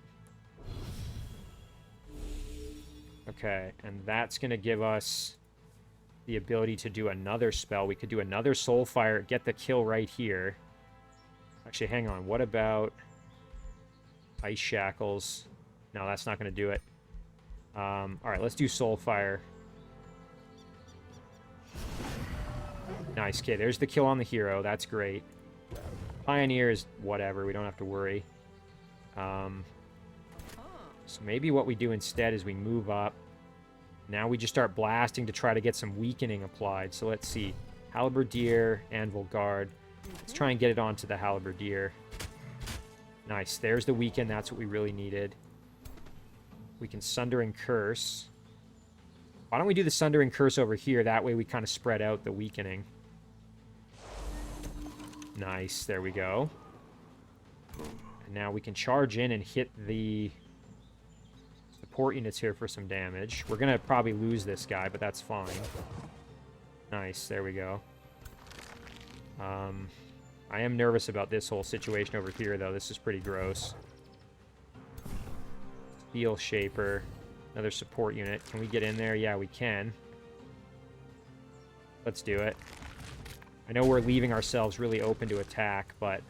Okay, and that's going to give us the ability to do another spell. We could do another Soulfire, get the kill right here. Actually, hang on. What about Ice Shackles? No, that's not going to do it. Alright, let's do Soulfire. Nice. Okay, there's the kill on the hero. That's great. Pioneer is whatever. We don't have to worry. So maybe what we do instead is we move up. Now we just start blasting to try to get some weakening applied. So let's see. Halberdier, Anvil Guard. Let's try and get it onto the Halberdier. Nice. There's the weaken. That's what we really needed. We can Sundering Curse. Why don't we do the Sundering Curse over here? That way we kind of spread out the weakening. Nice. There we go. And now we can charge in and hit the support units here for some damage. We're going to probably lose this guy, but that's fine. Nice. There we go. I am nervous about this whole situation over here, though. This is pretty gross. Steel Shaper. Another support unit. Can we get in there? Yeah, we can. Let's do it. I know we're leaving ourselves really open to attack, but...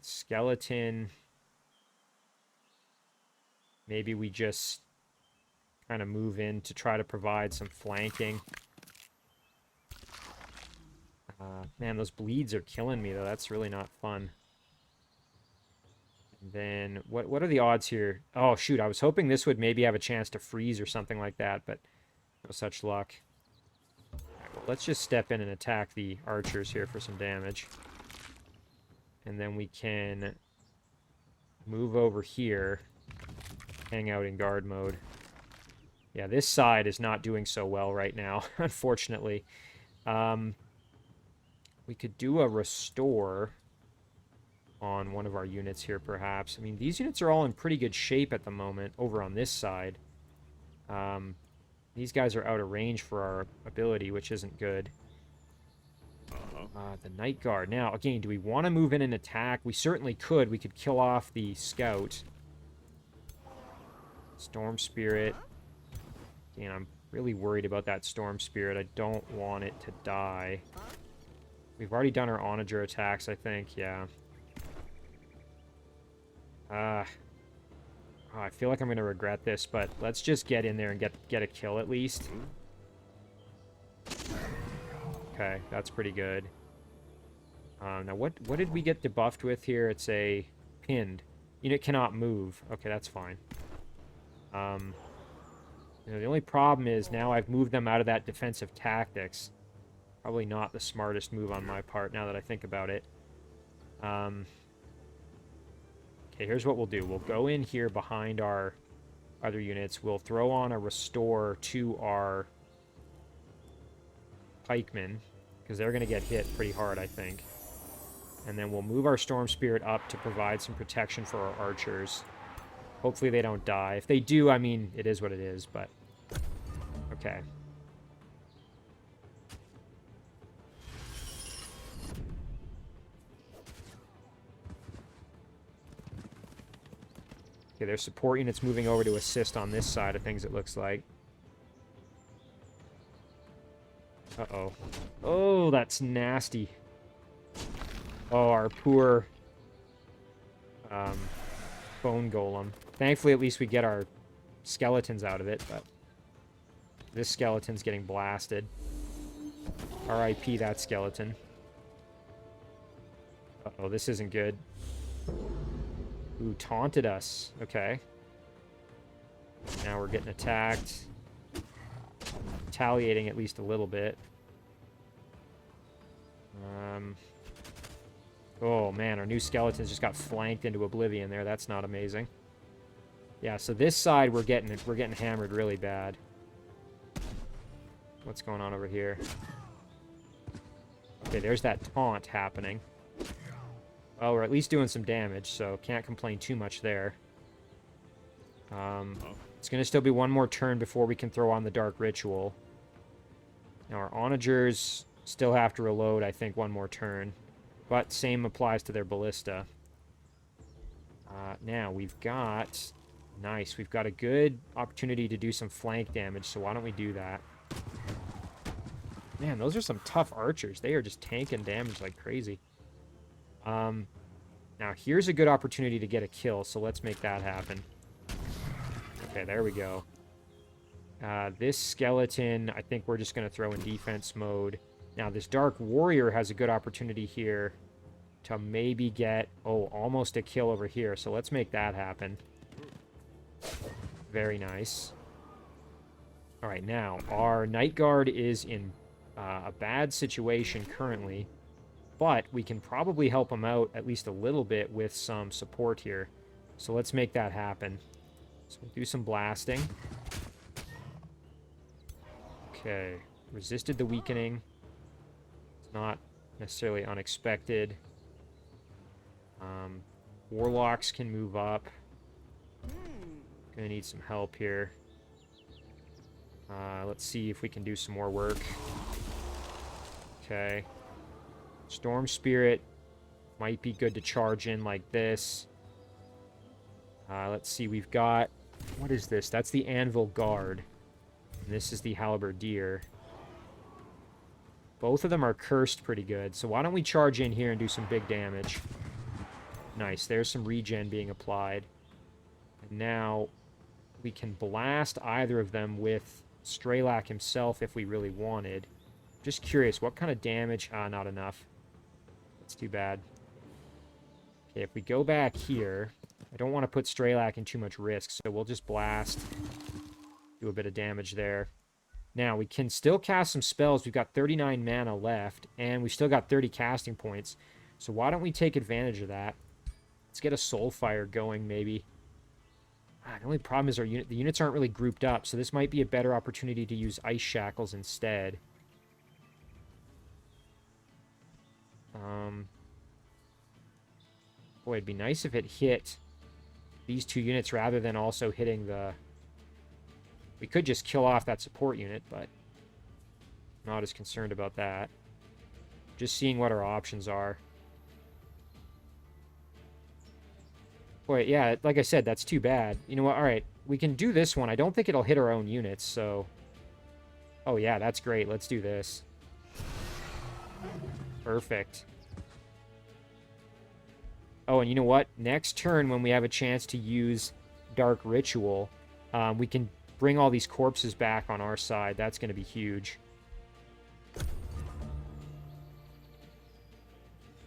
skeleton. Maybe we just kind of move in to try to provide some flanking. Man, those bleeds are killing me, though. That's really not fun. And then, what are the odds here? Oh, shoot, I was hoping this would maybe have a chance to freeze or something like that, but no such luck. Right, well, let's just step in and attack the archers here for some damage. And then we can move over here, hang out in guard mode. Yeah, this side is not doing so well right now, unfortunately. We could do a restore on one of our units here, perhaps. I mean, these units are all in pretty good shape at the moment over on this side. These guys are out of range for our ability, which isn't good. The Night Guard. Now, again, do we want to move in and attack? We certainly could. We could kill off the scout. Storm Spirit. Again, I'm really worried about that Storm Spirit. I don't want it to die. We've already done our Onager attacks, I think. Yeah. Oh, I feel like I'm going to regret this, but let's just get in there and get a kill at least. Okay, that's pretty good. Now, what did we get debuffed with here? It's a pinned. Unit cannot move. Okay, that's fine. You know, the only problem is now I've moved them out of that defensive tactics. Probably not the smartest move on my part now that I think about it. Okay, here's what we'll do. We'll go in here behind our other units. We'll throw on a restore to our pikemen, because they're going to get hit pretty hard, I think. And then we'll move our Storm Spirit up to provide some protection for our archers. Hopefully they don't die. If they do, I mean, it is what it is, but... Okay. Okay, there's support units moving over to assist on this side of things, it looks like. Uh-oh. Oh, that's nasty. Oh, our poor bone golem. Thankfully, at least we get our skeletons out of it, but this skeleton's getting blasted. RIP that skeleton. Uh-oh, this isn't good. Ooh, taunted us. Okay. Now we're getting attacked. Retaliating at least a little bit. Oh man, our new skeletons just got flanked into oblivion there. That's not amazing. Yeah, so this side we're getting hammered really bad. What's going on over here? Okay, there's that taunt happening. Well, we're at least doing some damage, so can't complain too much there. It's going to still be one more turn before we can throw on the Dark Ritual. Now, our Onagers still have to reload, I think, one more turn. But same applies to their Ballista. Now, we've got... Nice, we've got a good opportunity to do some flank damage, so why don't we do that? Man, those are some tough archers. They are just tanking damage like crazy. Now, here's a good opportunity to get a kill, so let's make that happen. Okay, there we go. This skeleton, I think we're just going to throw in defense mode. Now, this Dark Warrior has a good opportunity here to maybe get, oh, almost a kill over here, so let's make that happen. Very nice. All right, now, our Night Guard is in a bad situation currently, but we can probably help him out at least a little bit with some support here. So let's make that happen. So we'll do some blasting. Okay, resisted the weakening. It's not necessarily unexpected. Warlocks can move up. Gonna need some help here. Let's see if we can do some more work. Okay. Storm Spirit might be good to charge in like this. Let's see, we've got... What is this? That's the Anvil Guard. And this is the Halberdier. Both of them are cursed pretty good, so why don't we charge in here and do some big damage. Nice, there's some regen being applied. And now we can blast either of them with Straelak himself if we really wanted. Just curious, what kind of damage? Not enough. That's too bad. Okay, if we go back here, I don't want to put Straelak in too much risk, so we'll just blast. Do a bit of damage there. Now, we can still cast some spells. We've got 39 mana left, and we've still got 30 casting points. So why don't we take advantage of that? Let's get a Soulfire going, maybe. The only problem is the units aren't really grouped up, so this might be a better opportunity to use Ice Shackles instead. Boy, it'd be nice if it hit these two units rather than also hitting the... We could just kill off that support unit, but not as concerned about that. Just seeing what our options are. Boy, yeah, like I said, that's too bad. You know what? All right, we can do this one. I don't think it'll hit our own units, so... Oh, yeah, that's great. Let's do this. Perfect. Oh, and you know what? Next turn, when we have a chance to use Dark Ritual, we can bring all these corpses back on our side. That's going to be huge.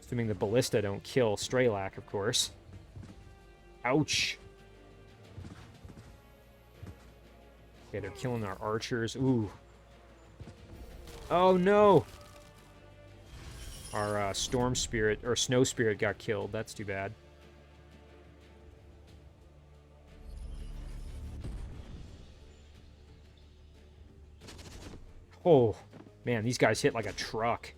Assuming the Ballista don't kill Straelak, of course. Ouch. Okay, they're killing our archers. Ooh. Oh, no! Our Storm Spirit, or Snow Spirit got killed. That's too bad. Oh, man, these guys hit like a truck.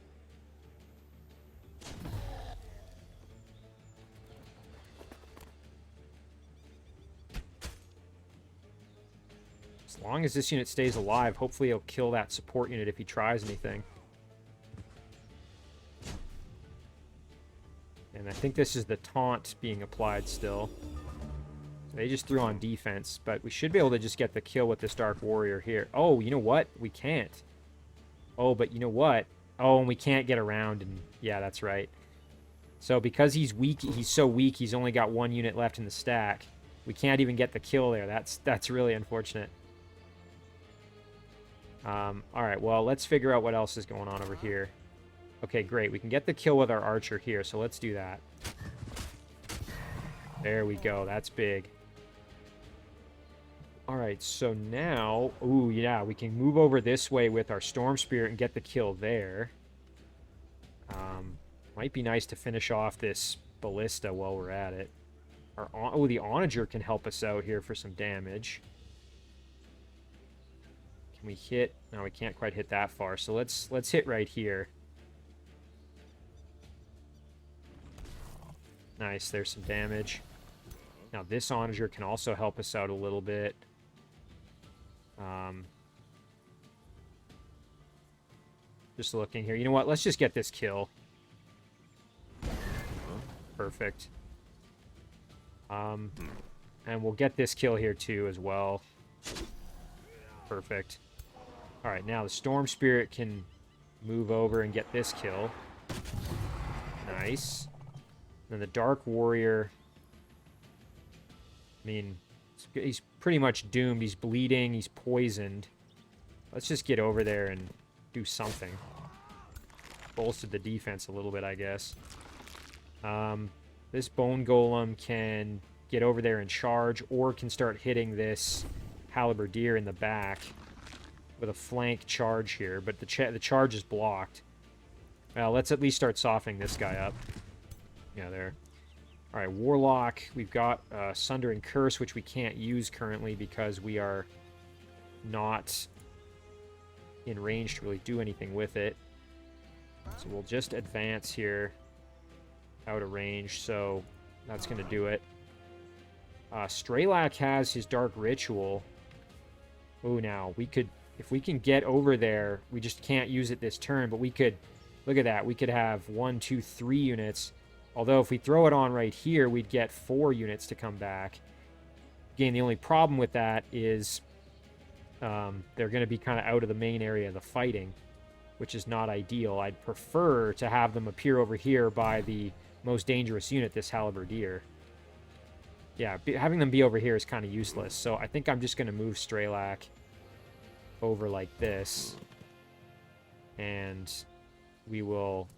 As long as this unit stays alive, hopefully he'll kill that support unit if he tries anything. And I think this is the taunt being applied still. They just threw on defense, but we should be able to just get the kill with this Dark Warrior here. Oh, you know what? We can't. Oh, but you know what? Oh, and we can't get around, and yeah, that's right. So because he's weak, he's so weak, he's only got 1 unit left in the stack. We can't even get the kill there. That's really unfortunate. All right, well, let's figure out what else is going on over here. Okay, great. We can get the kill with our archer here, so let's do that. There we go. That's big. All right, so now... Ooh, yeah, we can move over this way with our Storm Spirit and get the kill there. Might be nice to finish off this Ballista while we're at it. Oh, the Onager can help us out here for some damage. Can we hit? No, we can't quite hit that far, so let's hit right here. Nice, there's some damage. Now this Onager can also help us out a little bit. Just looking here. You know what? Let's just get this kill. Perfect. And we'll get this kill here too as well. Perfect. All right, now the Storm Spirit can move over and get this kill. Nice. Then the Dark Warrior... I mean, he's pretty much doomed. He's bleeding. He's poisoned. Let's just get over there and do something. Bolster the defense a little bit, I guess. This Bone Golem can get over there and charge, or can start hitting this Halberdier in the back with a flank charge here. But the charge is blocked. Well, let's at least start softening this guy up. Yeah, there. All right, Warlock, we've got Sundering Curse, which we can't use currently because we are not in range to really do anything with it. So we'll just advance here out of range, so that's going to do it. Straelak has his Dark Ritual. Oh, now, we could, if we can get over there, we just can't use it this turn, but we could, look at that, we could have 1, 2, 3 units. Although if we throw it on right here, we'd get 4 units to come back. Again, the only problem with that is they're going to be kind of out of the main area of the fighting, which is not ideal. I'd prefer to have them appear over here by the most dangerous unit, this Halberdier. Yeah, having them be over here is kind of useless. So I think I'm just going to move Straelak over like this. And we will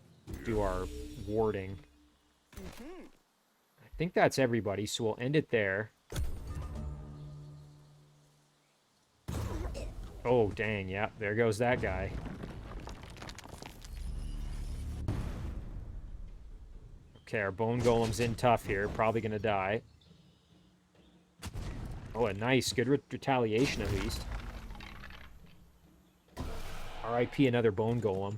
do our warding. I think that's everybody, so we'll end it there. Oh, dang, yeah, there goes that guy. Okay, our Bone Golem's in tough here, probably gonna die. Oh, a nice, good retaliation at least. RIP another Bone Golem.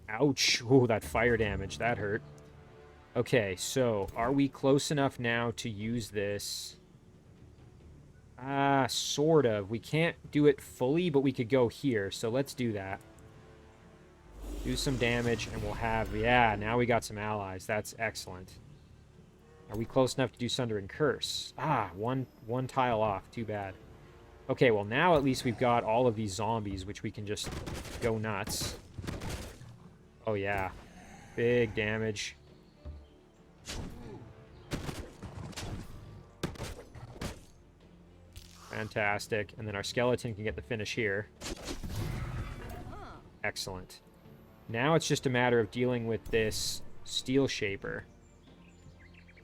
Ouch. Oh, that fire damage. That hurt. Okay, so are we close enough now to use this? Sort of. We can't do it fully, but we could go here. So let's do that. Do some damage, and we'll have... Yeah, now we got some allies. That's excellent. Are we close enough to do Sundering Curse? One tile off. Too bad. Okay, well, now at least we've got all of these zombies, which we can just go nuts. Oh, yeah. Big damage. Fantastic. And then our skeleton can get the finish here. Excellent. Now it's just a matter of dealing with this Steel Shaper.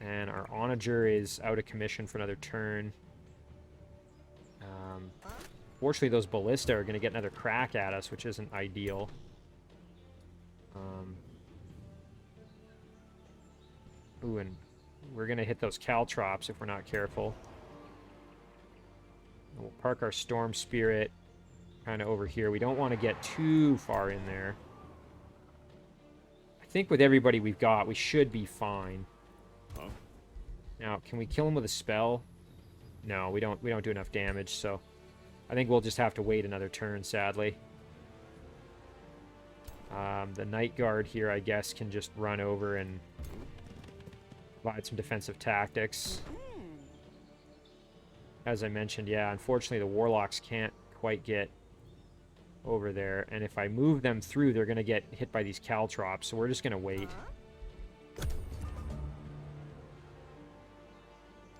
And our Onager is out of commission for another turn. Fortunately, those Ballista are going to get another crack at us, which isn't ideal. Ooh, and we're going to hit those Caltrops if we're not careful. And we'll park our Storm Spirit kind of over here. We don't want to get too far in there. I think with everybody we've got, we should be fine. Now, can we kill him with a spell? No, we don't do enough damage, so I think we'll just have to wait another turn, sadly. The Night Guard here, I guess, can just run over and Provide some defensive tactics. As I mentioned, yeah, unfortunately the Warlocks can't quite get over there. And if I move them through, they're going to get hit by these caltrops. So we're just going to wait.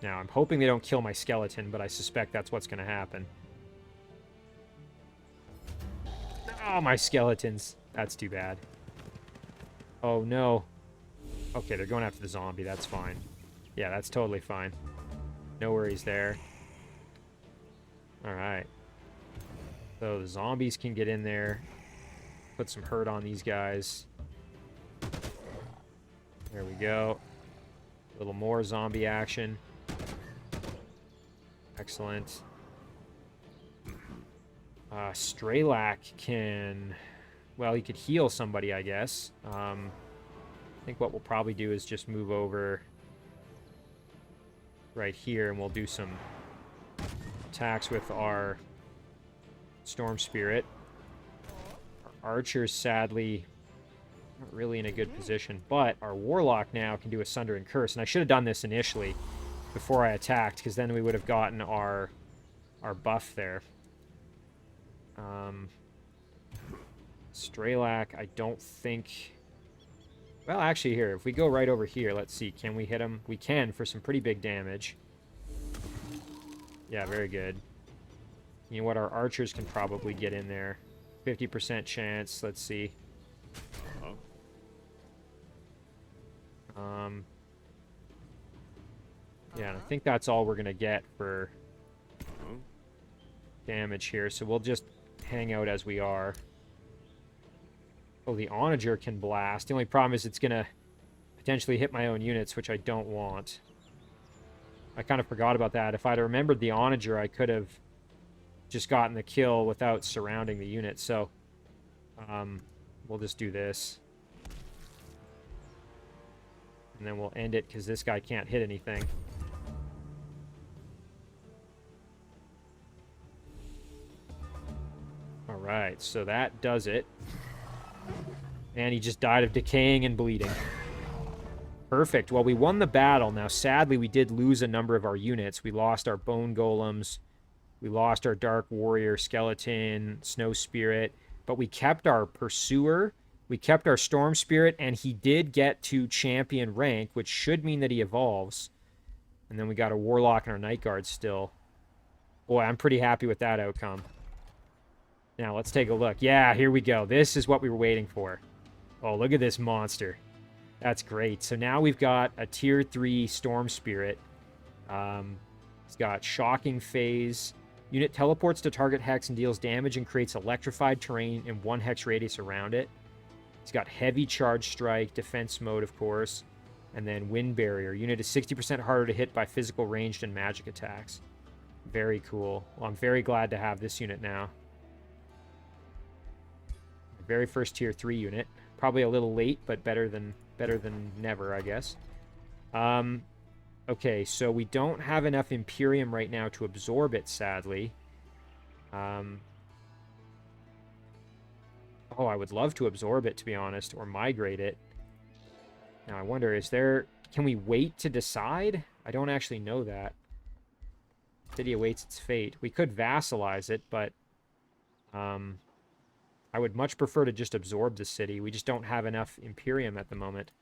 Now, I'm hoping they don't kill my skeleton, but I suspect that's what's going to happen. Oh, my skeletons. That's too bad. Oh, no. Okay, they're going after the zombie. That's fine. Yeah, that's totally fine. No worries there. Alright. So the zombies can get in there. Put some hurt on these guys. There we go. A little more zombie action. Excellent. Straelak can... Well, he could heal somebody, I guess. I think what we'll probably do is just move over right here, and we'll do some attacks with our Storm Spirit. Our archers, sadly, not really in a good position, but our Warlock now can do a Sunder and Curse, and I should have done this initially before I attacked, because then we would have gotten our buff there. Straelak, I don't think... Well, actually, here, if we go right over here, let's see, can we hit him? We can, for some pretty big damage. Yeah, very good. You know what, our archers can probably get in there. 50% chance, let's see. Yeah, and I think that's all we're going to get for damage here, so we'll just hang out as we are. Oh, the Onager can blast. The only problem is it's going to potentially hit my own units, which I don't want. I kind of forgot about that. If I'd remembered the Onager, I could have just gotten the kill without surrounding the unit. So, we'll just do this. And then we'll end it because this guy can't hit anything. Alright, so that does it. And he just died of decaying and bleeding. Perfect. Well, we won the battle. Now, sadly, we did lose a number of our units. We lost our Bone Golems. We lost our Dark Warrior, Skeleton, Snow Spirit. But we kept our Pursuer. We kept our Storm Spirit. And he did get to Champion rank, which should mean that he evolves. And then we got a Warlock and our Night Guard still. Boy, I'm pretty happy with that outcome. Now, let's take a look. Yeah, here we go. This is what we were waiting for. Oh, look at this monster. That's great. So now we've got a Tier 3 Storm Spirit. It's got Shocking Phase. Unit teleports to target hex and deals damage and creates electrified terrain in 1 hex radius around it. It's got Heavy Charge Strike, Defense Mode, of course. And then Wind Barrier. Unit is 60% harder to hit by physical, ranged, and magic attacks. Very cool. Well, I'm very glad to have this unit now. Very first Tier 3 unit. Probably a little late, but better than never, I guess. Okay, so we don't have enough Imperium right now to absorb it, sadly. Oh, I would love to absorb it, to be honest, or migrate it. Now, I wonder, can we wait to decide? I don't actually know that. City awaits its fate. We could vassalize it, but... I would much prefer to just absorb the city. We just don't have enough Imperium at the moment.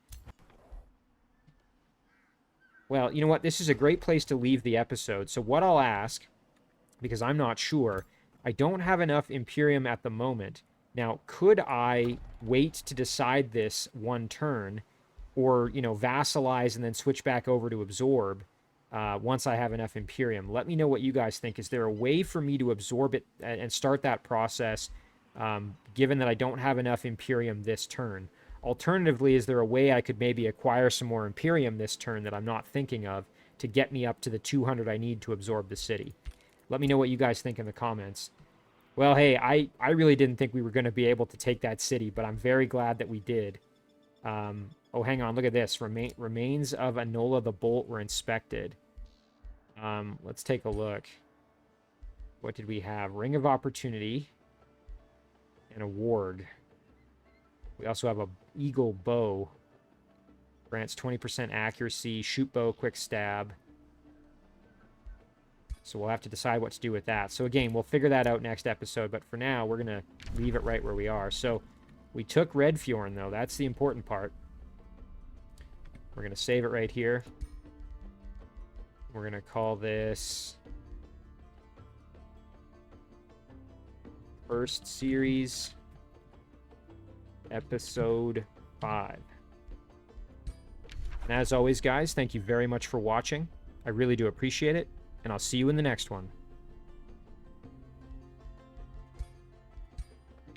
Well, you know what? This is a great place to leave the episode. So what I'll ask, because I'm not sure, I don't have enough Imperium at the moment. Now, could I wait to decide this one turn, or, you know, vassalize and then switch back over to absorb once I have enough Imperium? Let me know what you guys think. Is there a way for me to absorb it and start that process given that I don't have enough Imperium this turn? Alternatively, is there a way I could maybe acquire some more Imperium this turn that I'm not thinking of to get me up to the 200 I need to absorb the city? Let me know what you guys think in the comments. Well, hey, I really didn't think we were going to be able to take that city, but I'm very glad that we did. Oh, hang on, look at this. Remains of Enola the Bolt were inspected. Let's take a look. What did we have? Ring of Opportunity. And a warg. We also have a eagle bow. Grants 20% accuracy, shoot bow, quick stab. So we'll have to decide what to do with that. So again, we'll figure that out next episode, but for now, we're going to leave it right where we are. So we took Redfjorn, though. That's the important part. We're going to save it right here. We're going to call this First Series, Episode 5. And as always, guys, thank you very much for watching. I really do appreciate it, and I'll see you in the next one.